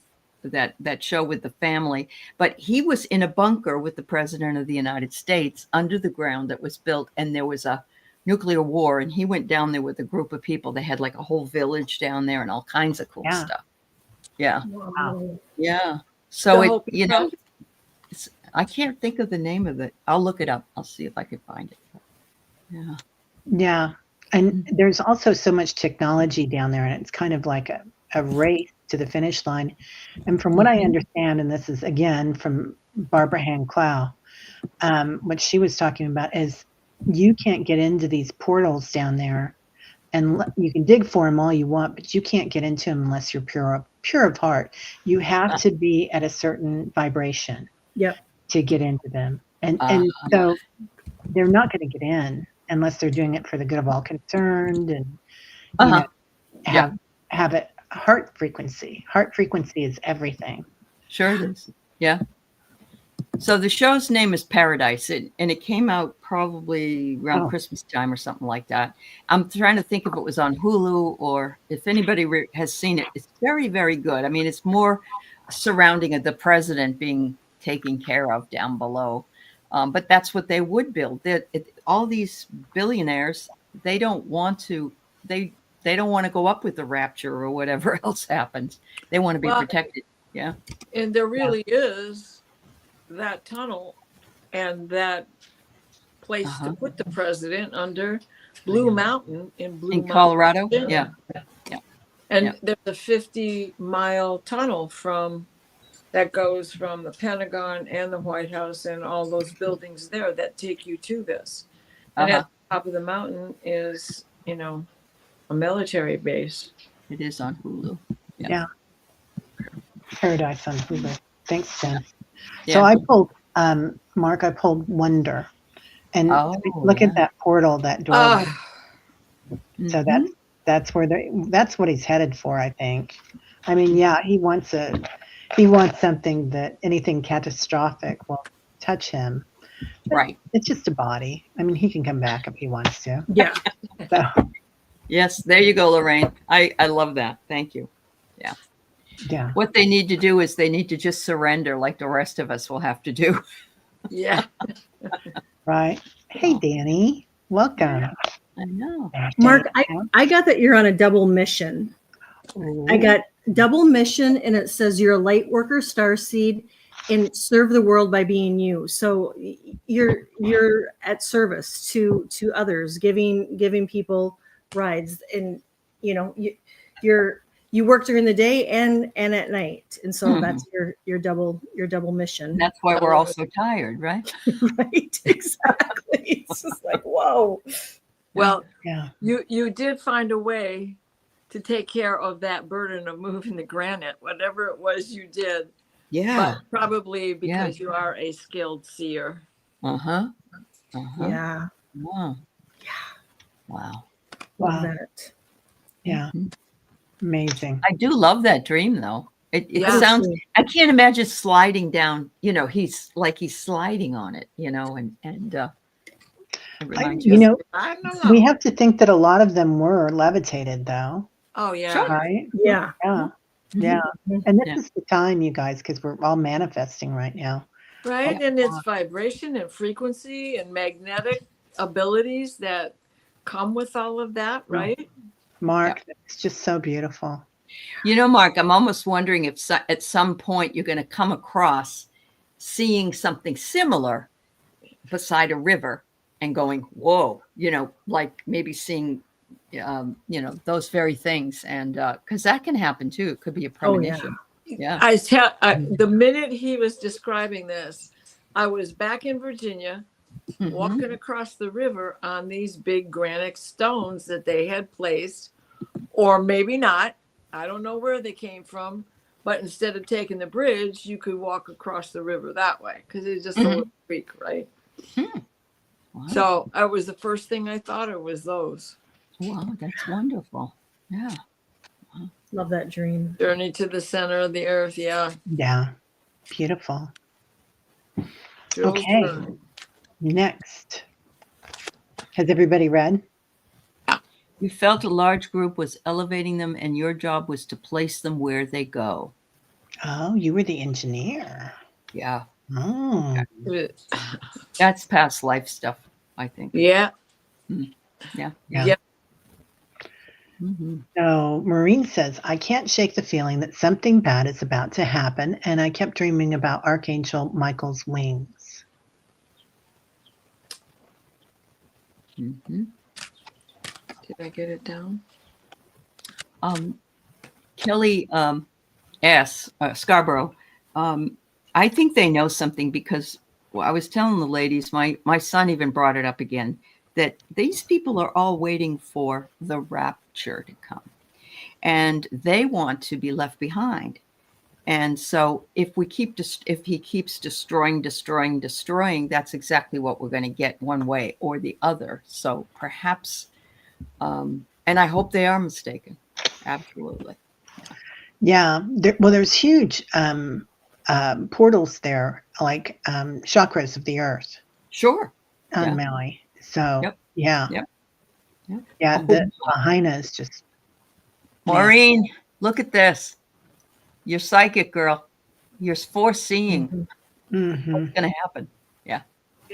that show with the family, but he was in a bunker with the president of the United States under the ground that was built, and there was a nuclear war, and he went down there with a group of people. They had like a whole village down there and all kinds of cool stuff. Yeah. Wow. Yeah. So I can't think of the name of it. I'll look it up. I'll see if I can find it. Yeah. Yeah. And there's also so much technology down there, and it's kind of like a race to the finish line. And from what I understand, and this is again from Barbara Hand-Clow, what she was talking about is you can't get into these portals down there, and you can dig for them all you want, but you can't get into them unless you're pure of heart. You have to be at a certain vibration to get into them. And so they're not going to get in unless they're doing it for the good of all concerned and have a heart frequency. Heart frequency is everything. Sure it is. Yeah. So the show's name is Paradise, and it came out probably around Christmas time or something like that. I'm trying to think if it was on Hulu or if anybody has seen it. It's very, very good. I mean, it's more surrounding the president being taken care of down below. But that's what they would build. All these billionaires, they don't want to go up with the rapture or whatever else happens. They want to be protected. Yeah. And there really is that tunnel and that place to put the president under Blue Mountain in Colorado. Mountain. Yeah. And there's a 50-mile tunnel that goes from the Pentagon and the White House and all those buildings there that take you to this. And at the top of the mountain is, a military base. It is on Hulu. Yeah. Paradise on Hulu. Thanks, Jen. Yeah. So I pulled, Mark, Wonder. And look at that portal, that door. So that's what he's headed for, I think. I mean, he wants something that anything catastrophic will touch him. But right. It's just a body. I mean, he can come back if he wants to. Yeah. So. Yes, there you go, Lorraine. I love that. Thank you. Yeah. Yeah. What they need to do is they need to just surrender like the rest of us will have to do. Yeah. Right. Hey, Danny. Welcome. I know. Mark, I got that you're on a double mission. I got double mission, and it says you're a light worker, starseed, and serve the world by being you. So you're at service to others, giving people rides, and you work during the day and at night, and so that's your double mission. That's why we're all so tired, right? Right, exactly. It's just like, whoa. Well, you did find a way to take care of that burden of moving the granite, whatever it was you did. Yeah. But probably because you are a skilled seer. Yeah. Wow. Yeah. Wow. Love that. Yeah. Amazing. I do love that dream, though. It sounds, I can't imagine sliding down, he's sliding on it, and I don't know. We have to think that a lot of them were levitated, though. Oh, yeah. Sure. Right? Yeah. Yeah. And this is the time, you guys, because we're all manifesting right now. Right. And it's vibration and frequency and magnetic abilities that come with all of that, right? Mark, it's just so beautiful. Mark, I'm almost wondering if at some point you're going to come across seeing something similar beside a river and going, whoa, like maybe seeing, those very things. And because that can happen too. It could be a premonition. Yeah. The minute he was describing this, I was back in Virginia, walking across the river on these big granite stones that they had placed, or maybe not. I don't know where they came from, but instead of taking the bridge, you could walk across the river that way because it's just a little creek, right? Wow. So that was the first thing I thought of was those. Wow, that's wonderful. Yeah. Wow. Love that dream. Journey to the center of the earth. Yeah. Yeah. Beautiful. Okay. Next. Has everybody read? You felt a large group was elevating them, and your job was to place them where they go. Oh, you were the engineer. Yeah. Oh. That's past life stuff, I think. Yeah. Yeah. So Maureen says, I can't shake the feeling that something bad is about to happen, and I kept dreaming about Archangel Michael's wings. Did I get it down? Kelly Scarborough, I think they know something because I was telling the ladies, my son even brought it up again, that these people are all waiting for the rapture to come, and they want to be left behind. And so if he keeps destroying, that's exactly what we're going to get one way or the other. So perhaps, and I hope they are mistaken. Absolutely. Yeah. There's huge portals there, like chakras of the earth. Sure. On Maui. So, yeah, the Lahaina is just. Maureen, look at this. You're psychic, girl. You're foreseeing what's going to happen. Yeah.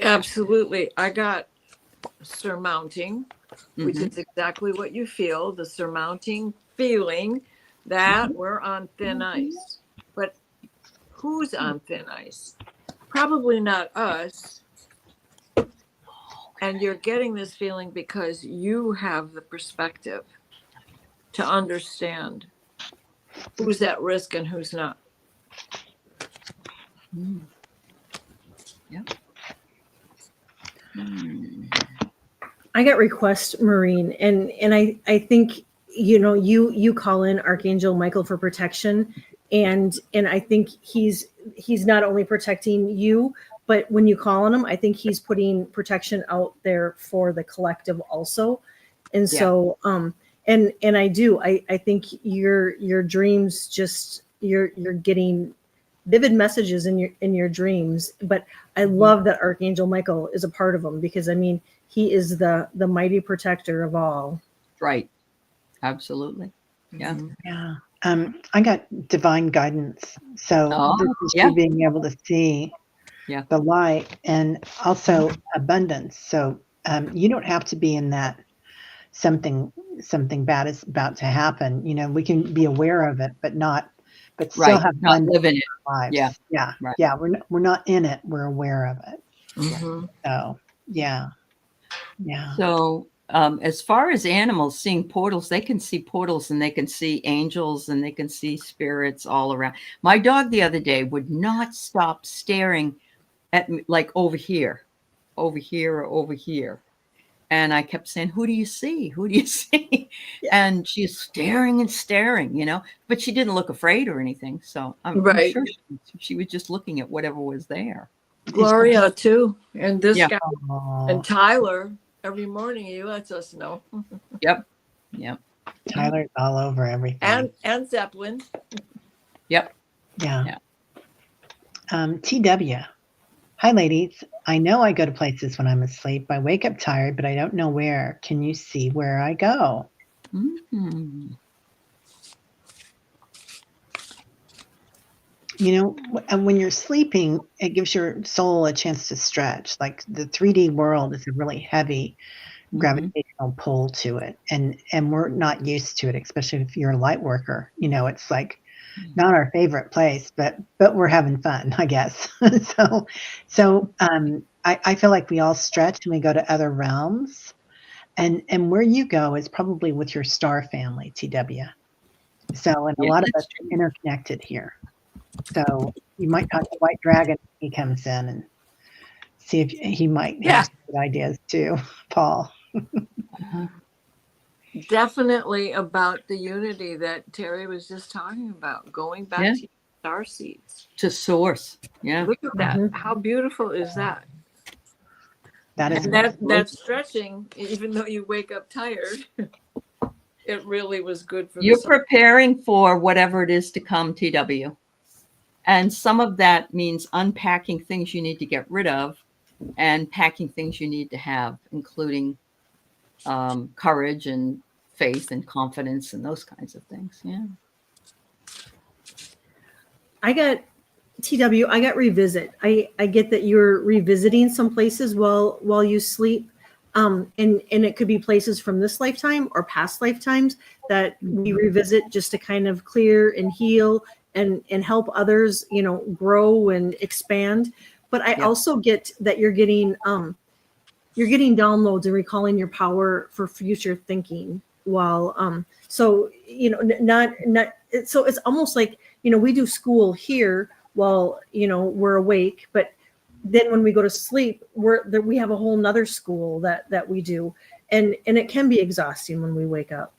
Absolutely. I got surmounting, which is exactly what you feel, the surmounting feeling that we're on thin ice. But who's on thin ice? Probably not us. And you're getting this feeling because you have the perspective to understand who's at risk and who's not. Yep. I got request, Maureen, and I think you call in Archangel Michael for protection, and I think he's not only protecting you, but when you call on him, I think he's putting protection out there for the collective also. And so and I think your dreams, just you're getting vivid messages in your dreams. But I love that Archangel Michael is a part of them, because I mean, he is the mighty protector of all. Right. Absolutely. Yeah. Yeah. I got divine guidance. So this is you being able to see the light, and also abundance. So you don't have to be in that something bad is about to happen. We can be aware of it, but still have not fun living it. lives. Yeah. Yeah. Right. Yeah. We're not in it. We're aware of it. Mhm. So yeah. Yeah. So as far as animals seeing portals, they can see portals and they can see angels and they can see spirits all around. My dog the other day would not stop staring at me, like over here, or over here. And I kept saying, who do you see? Who do you see? And she's staring and staring, but she didn't look afraid or anything. So I'm Right. sure she was just looking at whatever was there. Gloria too, and this Yeah. guy and Tyler. Every morning he lets us know. Yep. Tyler's all over everything. And Zeppelin. Yep. Yeah. TW. Hi, ladies. I know I go to places when I'm asleep. I wake up tired, but I don't know where. Can you see where I go? Mm-hmm. When you're sleeping, it gives your soul a chance to stretch. Like the 3D world is a really heavy gravitational pull to it. And we're not used to it, especially if you're a light worker. It's like not our favorite place, but we're having fun, I guess. So I feel like we all stretch and we go to other realms. And where you go is probably with your star family, TW. So, and a lot of us are interconnected here. So you might talk to White Dragon when he comes in and see if he might have some good ideas too, Paul. Definitely about the unity that Terry was just talking about, going back to star seeds. To source. Yeah. Look at that. How beautiful is that? That stretching, even though you wake up tired, it really was good for You're preparing for whatever it is to come, TW. And some of that means unpacking things you need to get rid of and packing things you need to have, including courage and faith and confidence and those kinds of things. Yeah. I got revisit. I get that you're revisiting some places while you sleep. And it could be places from this lifetime or past lifetimes that we revisit just to kind of clear and heal and help others, grow and expand. But I also get that you're getting downloads and recalling your power for future thinking while so it's almost like we do school here while we're awake, but then when we go to sleep we have a whole nother school that we do, and it can be exhausting when we wake up.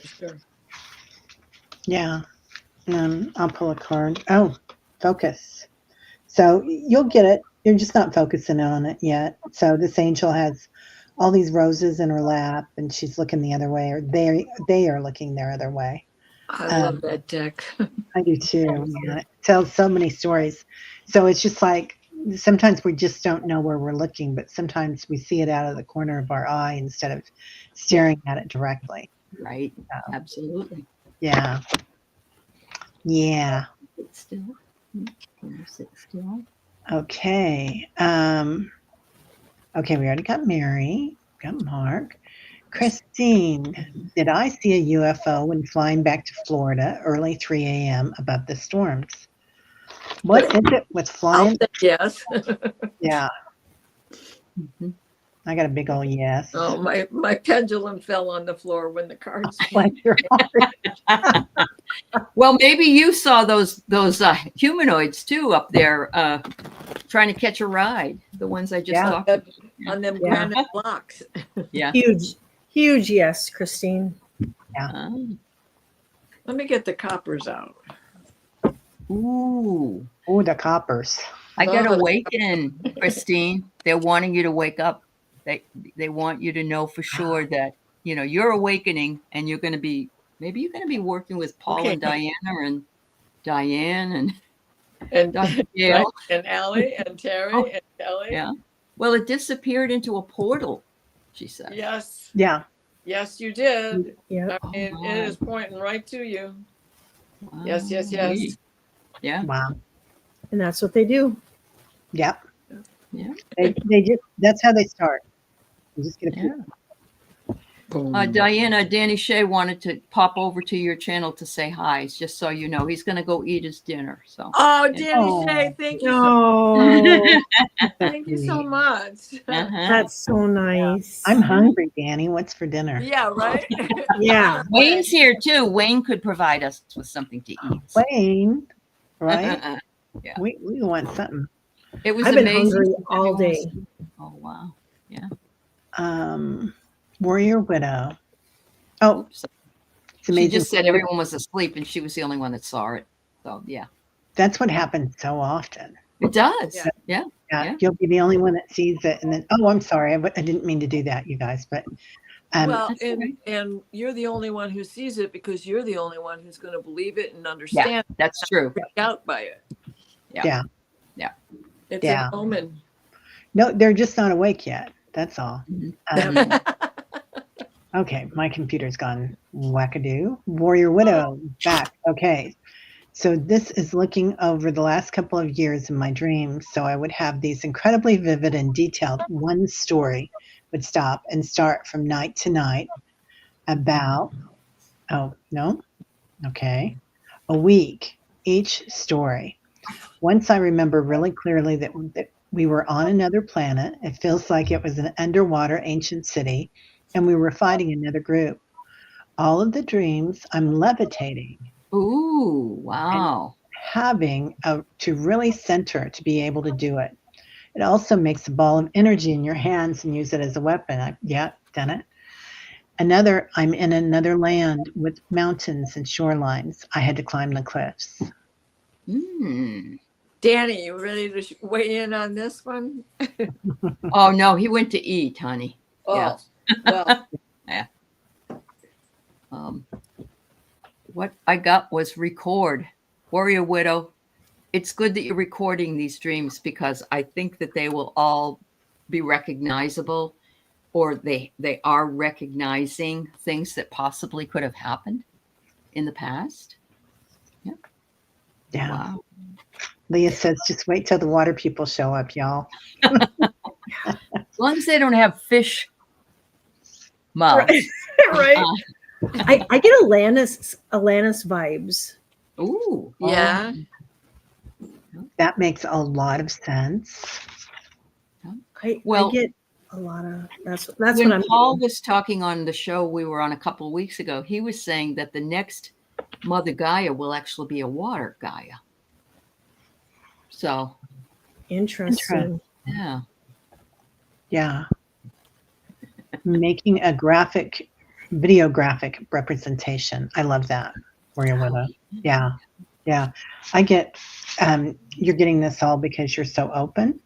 Sure. Yeah. I'll pull a card. Oh, focus. So you'll get it. You're just not focusing on it yet. So this angel has all these roses in her lap and she's looking the other way, or they are looking their other way. I love that deck. I do too. Yeah. It tells so many stories. So it's just like sometimes we just don't know where we're looking, but sometimes we see it out of the corner of our eye instead of staring at it directly. Right. So, absolutely. Yeah. Yeah. Sit still. Can you sit still? Okay. Okay, we already got Mary, got Mark. Christine, did I see a UFO when flying back to Florida early 3 a.m. above the storms? What is it with flying? Yes. Yeah. I got a big old yes. Oh, my pendulum fell on the floor when the cards came. Well, maybe you saw those humanoids too up there trying to catch a ride. The ones I just talked about. On them granite blocks. Yeah. Huge yes, Christine. Yeah. Let me get the coppers out. Ooh, the coppers. I got awakening, Christine. They're wanting you to wake up. They want you to know for sure that you're awakening, and you're going to be working with Paul and Diana and Diane and Dr. Gail and Allie and Terry and Kelly. Yeah. Well, it disappeared into a portal, she said. Yes. Yeah. Yes, you did. Yeah. I mean, it is pointing right to you. Wow. Yes. Yeah. Wow. And that's what they do. Yep. Yeah. They just, that's how they start. You just get a Yeah. Diana, Danny Shea wanted to pop over to your channel to say hi, just so you know. He's going to go eat his dinner. So. Oh, Danny Shea, thank you. Thank you so much. That's so nice. I'm hungry, Danny. What's for dinner? Yeah, right? Yeah. Wayne's here too. Wayne could provide us with something to eat. Wayne, right? Yeah. We want something. It was I've been amazing. hungry all day. Oh, wow. Yeah. Warrior Widow. Oh, Oops. it's amazing. She just said everyone was asleep and she was the only one that saw it. So, yeah. That's what happens so often. It does. Yeah. Yeah. You'll be the only one that sees it. And then, oh, I'm sorry. I didn't mean to do that, you guys. But well, and you're the only one who sees it because you're the only one who's going to believe it and understand. Yeah, that's true. Freaked out by it. Yeah. It's an omen. No, they're just not awake yet. That's all. Mm-hmm. Okay, my computer's gone wackadoo. Warrior Widow, back. Okay, so this is looking over the last couple of years in my dreams. So I would have these incredibly vivid and detailed. One story would stop and start from night to night about, oh, no, okay, a week, each story. Once I remember really clearly that we were on another planet. It feels like it was an underwater ancient city, and we were fighting another group. All of the dreams, I'm levitating. Ooh, wow. Having to really center to be able to do it. It also makes a ball of energy in your hands and use it as a weapon. Done it. Another, I'm in another land with mountains and shorelines. I had to climb the cliffs. Danny, you ready to weigh in on this one? Oh, no, he went to eat, honey. Oh, yeah. Well. Yeah. What I got was record. Warrior Widow, it's good that you're recording these dreams because I think that they will all be recognizable, or they are recognizing things that possibly could have happened in the past. Yeah. Wow. Leah says, just wait till the water people show up, y'all. As long as they don't have fish mouths. Right. I get Alanis vibes. Ooh. Yeah. That makes a lot of sense. I get a lot of that's when what I'm Paul was talking on the show we were on a couple of weeks ago. He was saying that the next Mother Gaia will actually be a water Gaia. So interesting. Yeah. Yeah. Making a video graphic representation. I love that. Warrior Widow. Yeah. Yeah. I get, you're getting this all because you're so open.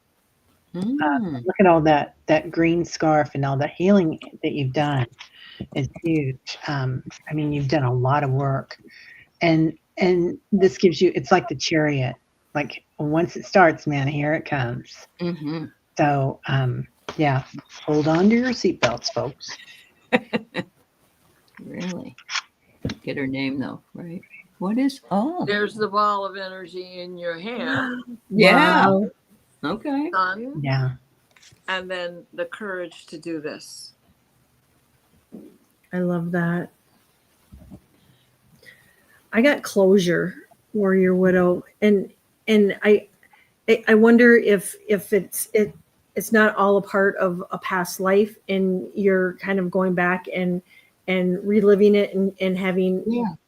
Look at all that green scarf and all the healing that you've done is huge. I mean, you've done a lot of work, and this gives you, it's like the chariot. Like once it starts, man, here it comes. Mm-hmm. So, yeah, hold on to your seatbelts, folks. Really? Get her name though, right? What is? Oh, There's the ball of energy in your hand. yeah. Wow. Okay. Sun, Yeah. and then the courage to do this. I love that. I got closure, Warrior Widow, and I wonder if it's not all a part of a past life, and you're kind of going back and reliving it and having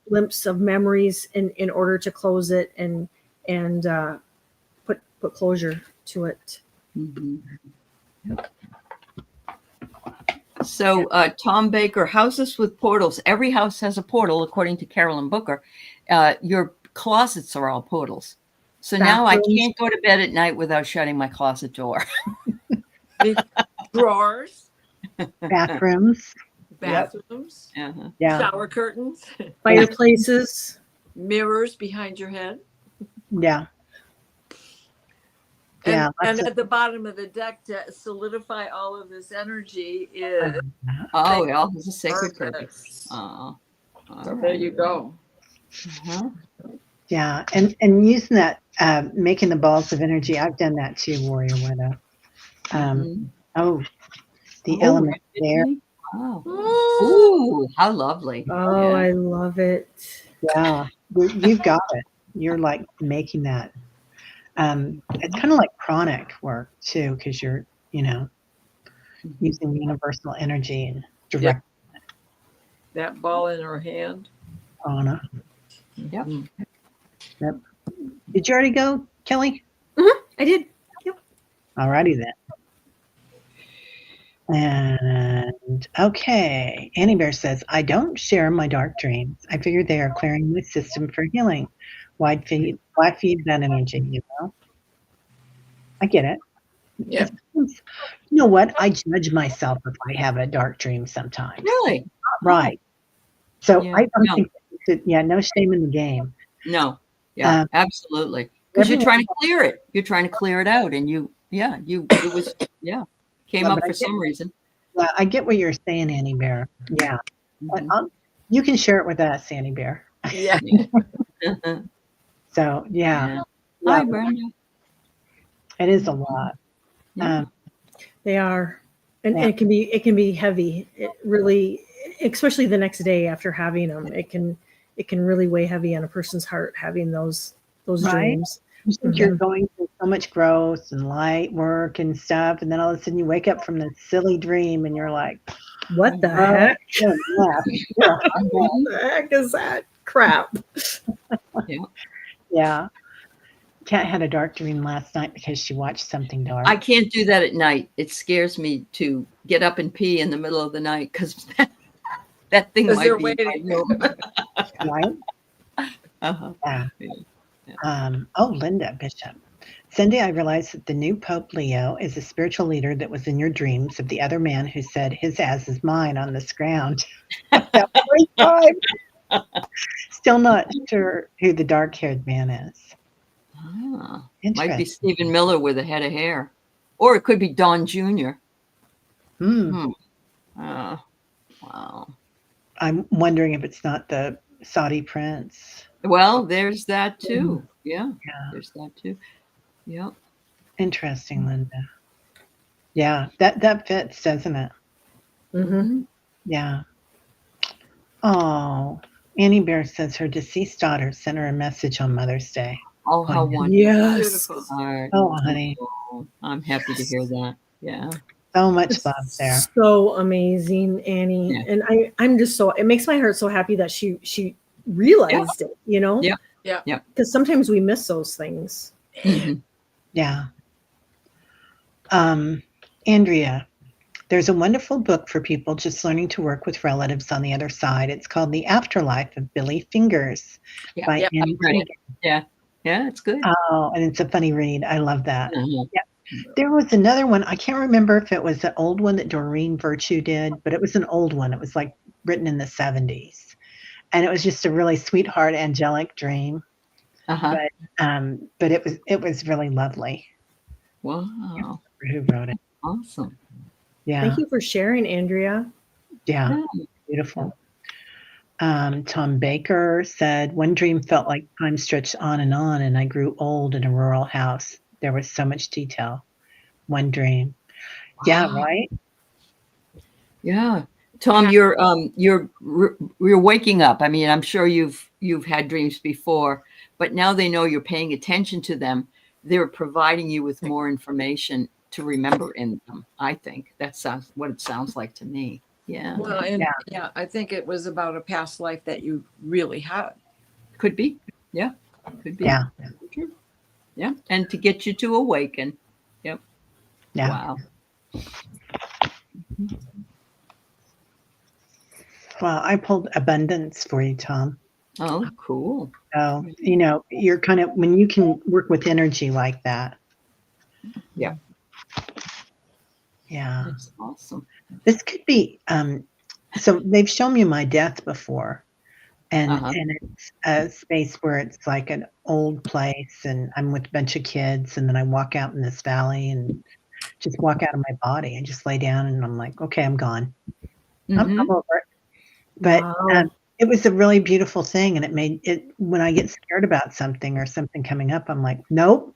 glimpses of memories in order to close it and put closure to it. Mm-hmm. So Tom Baker, houses with portals. Every house has a portal, according to Carolyn Booker. Your closets are all portals. So now I can't go to bed at night without shutting my closet door. Drawers, Bathrooms. Uh-huh. Yeah. Shower curtains, Fireplaces, mirrors behind your head. Yeah. And at the bottom of the deck to solidify all of this energy is it's a sacred purpose. So there you go. Uh-huh. Yeah, and using that, making the balls of energy. I've done that too, Warrior Widow. Oh, the element there. Wow. Ooh, how lovely. Oh, I love it. Yeah, you've got it. You're like making that. It's kind of like chronic work too, because you're, using universal energy and direct that ball in her hand. Anna. Yep. Yep. Did you already go, Kelly? I did. Yep. Alrighty then. And okay, Annie Bear says, I don't share my dark dreams. I figure they are clearing my system for healing. Why feed that energy, I get it. Yeah. You know what? I judge myself if I have a dark dream sometimes. Really? Right. So Yeah. I don't think no shame in the game. No. Yeah, absolutely. Because you're trying to clear it. You're trying to clear it out. And came up for some reason. Yeah, I get what you're saying, Annie Bear. Yeah. You can share it with us, Annie Bear. Yeah. So, yeah. Hi, Brenda. It is a lot. Yeah. They are. And it can be heavy. It really, especially the next day after having them, it can really weigh heavy on a person's heart having those dreams. You think you're going through so much growth and light work and stuff, and then all of a sudden you wake up from this silly dream and you're like, what the heck? What the heck is that crap? Yeah. Kat had a dark dream last night because she watched something dark. I can't do that at night. It scares me to get up and pee in the middle of the night because that thing might be waiting. Right? Uh-huh. Yeah. Linda Bishop. Cindy, I realized that the new Pope Leo is a spiritual leader that was in your dreams of the other man who said, his ass is mine on this ground. That was time. Still not sure who the dark-haired man is. Might be Stephen Miller with a head of hair. Or it could be Don Jr. Wow. I'm wondering if it's not the Saudi prince. Well, there's that too. Yeah. There's that too. Yeah. Interesting, Linda. Yeah, that fits, doesn't it? Mm-hmm. Yeah. Oh, Annie Bear says her deceased daughter sent her a message on Mother's Day. Oh, how wonderful. Yes. Oh, honey. I'm happy to hear that. Yeah. So much love there. So amazing, Annie. Yeah. And I'm just it makes my heart so happy that she realized it, Yeah. Yeah. Because sometimes we miss those things. Mm-hmm. Yeah. Andrea, there's a wonderful book for people just learning to work with relatives on the other side. It's called The Afterlife of Billy Fingers by Annie. Yeah, it's good. Oh, and it's a funny read. I love that. Mm-hmm. Yeah. There was another one. I can't remember if it was an old one that Doreen Virtue did, but it was an old one. It was like written in the 70s. And it was just a really sweetheart, angelic dream. Uh-huh. But it was really lovely. Wow. Who wrote it? Awesome. Yeah. Thank you for sharing, Andrea. Yeah. Beautiful. Tom Baker said, one dream felt like time stretched on, and I grew old in a rural house. There was so much detail. One dream. Wow. Yeah, right? Yeah. Tom, you're waking up. I mean, I'm sure you've had dreams before, but now they know you're paying attention to them. They're providing you with more information to remember in them. I think that's what it sounds like to me. Yeah. Well, and I think it was about a past life that you really had. Could be. Yeah. Could be. Yeah. Yeah. And to get you to awaken. Yep. Yeah. Wow. Well, I pulled abundance for you, Tom. Oh, cool. So, you're kind of, when you can work with energy like that. Yeah. Yeah. That's awesome. This could be, so they've shown me my death before, and it's a space where it's like an old place, and I'm with a bunch of kids, and then I walk out in this valley and just walk out of my body and just lay down, and I'm like, okay, I'm gone. Mm-hmm. I'm over it. But it was a really beautiful thing, and it made it, when I get scared about something or something coming up, I'm like, nope,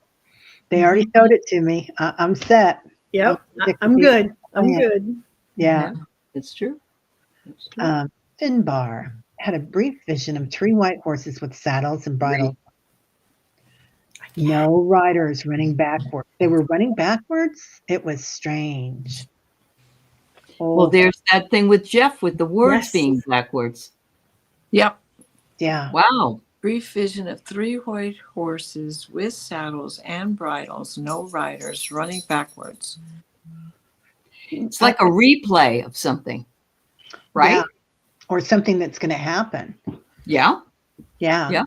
they already showed it to me. I'm set. Yep. I'm good. I'm good. Yeah. It's true. It's true. Finbar had a brief vision of 3 white horses with saddles and bridles. No riders running backwards. They were running backwards. It was strange. Well, there's that thing with Jeff with the words being backwards. Yep. Yeah. Wow. Brief vision of 3 white horses with saddles and bridles, no riders, running backwards. It's like a replay of something, right? Yeah. Or something that's going to happen. Yeah. Yeah. Yeah.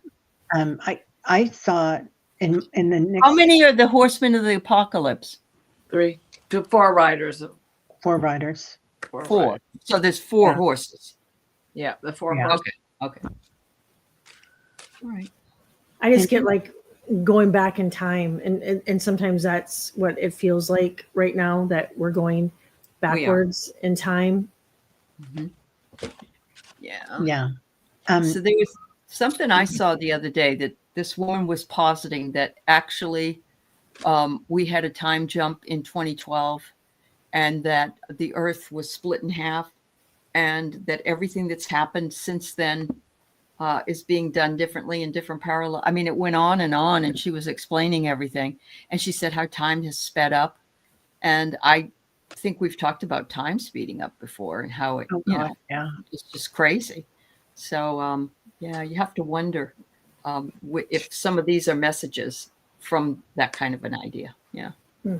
I saw in the next. How many are the horsemen of the apocalypse? 3 to 4 riders. 4 riders. 4. Riders. So there's 4 horses. Yeah, the 4 horses. Okay. All right. I just get like going back in time, and sometimes that's what it feels like right now, that we're going backwards in time. Mm-hmm. Yeah. Yeah. So there was something I saw the other day that this woman was positing that actually we had a time jump in 2012, and that the earth was split in half, and that everything that's happened since then is being done differently in different parallel. I mean, it went on, and she was explaining everything. And she said how time has sped up. And I think we've talked about time speeding up before, and how it, it's just crazy. So, you have to wonder if some of these are messages from that kind of an idea. Yeah.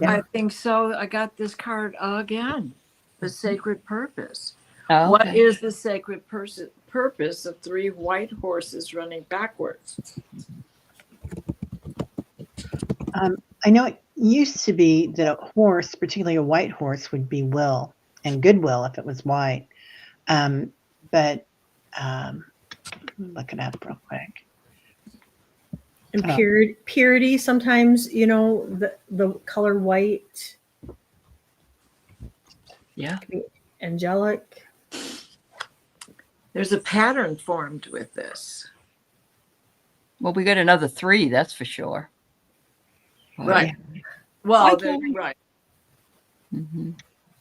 I think so. I got this card again. The sacred purpose. Oh, okay. What is the sacred purpose of 3 white horses running backwards? I know it used to be that a horse, particularly a white horse, would be will and goodwill if it was white. But look it up real quick. And purity, sometimes, the color white. Yeah. Angelic. There's a pattern formed with this. Well, we got another 3, that's for sure. Right. Well, right. Mm-hmm.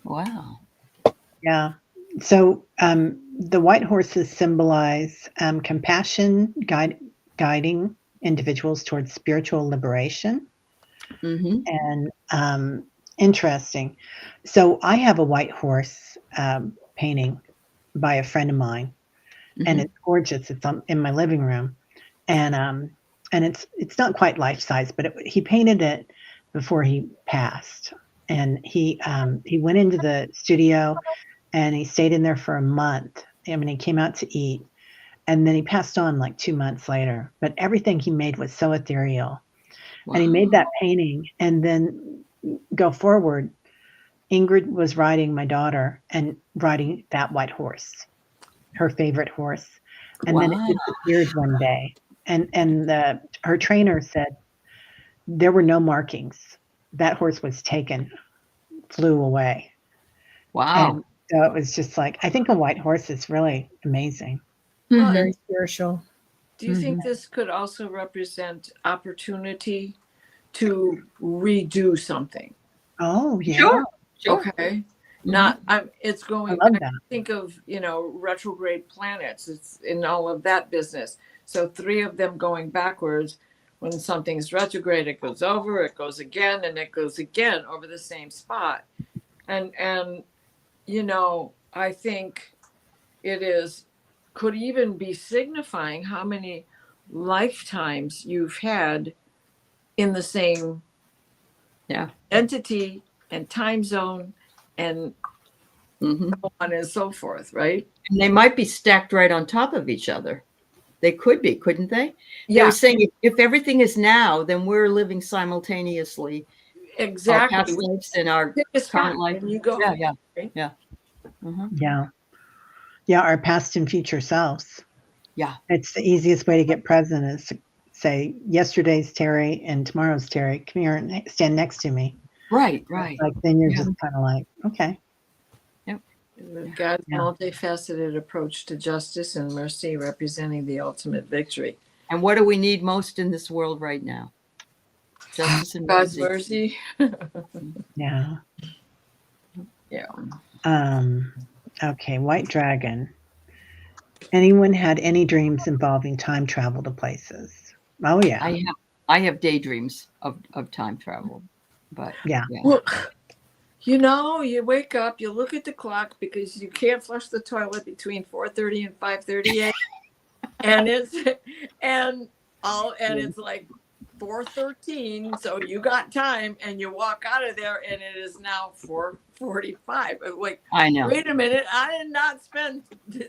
Wow. Yeah. So the white horses symbolize compassion, guiding individuals towards spiritual liberation. Mm-hmm. And interesting. So I have a white horse painting by a friend of mine, and it's gorgeous. It's in my living room, and it's not quite life size, but he painted it before he passed. And he went into the studio, and he stayed in there for a month. I mean, he came out to eat, and then he passed on like 2 months later. But everything he made was so ethereal. Wow. And he made that painting, and then go forward, Ingrid was riding my daughter and riding that white horse, her favorite horse. And then it disappeared one day. And her trainer said there were no markings. That horse was taken, flew away. Wow. And so it was just like, I think a white horse is really amazing. Very spiritual. Do you think this could also represent opportunity to redo something? Oh, yeah. Sure. Okay. Not it's going, I think of, retrograde planets. It's in all of that business. So 3 of them going backwards. When something's retrograde, it goes over, it goes again, and it goes again over the same spot. And I think it could even be signifying how many lifetimes you've had in the same entity and time zone, and so on and so forth, right? And they might be stacked right on top of each other. They could be, couldn't they? Yeah. They were saying if everything is now, then we're living simultaneously. Exactly. Our past lives and our current life. You go. Yeah. Right? Yeah. Yeah, our past and future selves. Yeah. It's the easiest way to get present is to say, yesterday's Terry and tomorrow's Terry, come here and stand next to me. Right. Like, then you're just kind of like, okay. Yep. God's multifaceted approach to justice and mercy, representing the ultimate victory. And what do we need most in this world right now? Justice and God's mercy. mercy. Yeah. Yeah. Okay, White Dragon. Anyone had any dreams involving time travel to places? Oh yeah. I have daydreams of time travel, but Yeah. Well, you know, you wake up, you look at the clock because you can't flush the toilet between 4:30 and 5:30 a.m. and it's like 4:13, so you got time, and you walk out of there, and it is now 4:45. Like, I know. wait a minute, I did not spend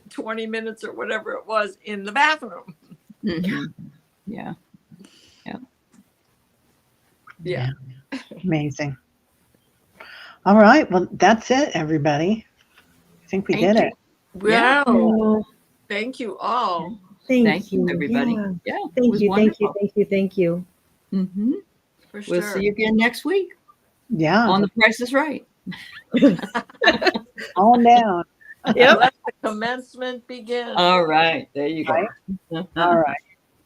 20 minutes or whatever it was in the bathroom. Mhm. Yeah. Yeah. Amazing. All right. Well, that's it, everybody. I think we did it. Wow. Thank you all. Thank you, everybody. Yeah. It Thank was you. wonderful. Thank you. Mm-hmm. For sure. We'll see you again next week Yeah. on The Price is Right. On down. Yep. Let the commencement begin. All right. There you go. Right. All right.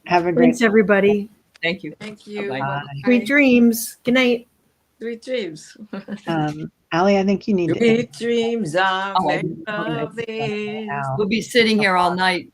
Have a great Thanks, everybody. Thank you. Thank you. Bye-bye. Bye. Sweet dreams. Good night. Sweet dreams. Allie, I think you need to. Sweet dreams are Oh, made of these. We'll be sitting here all night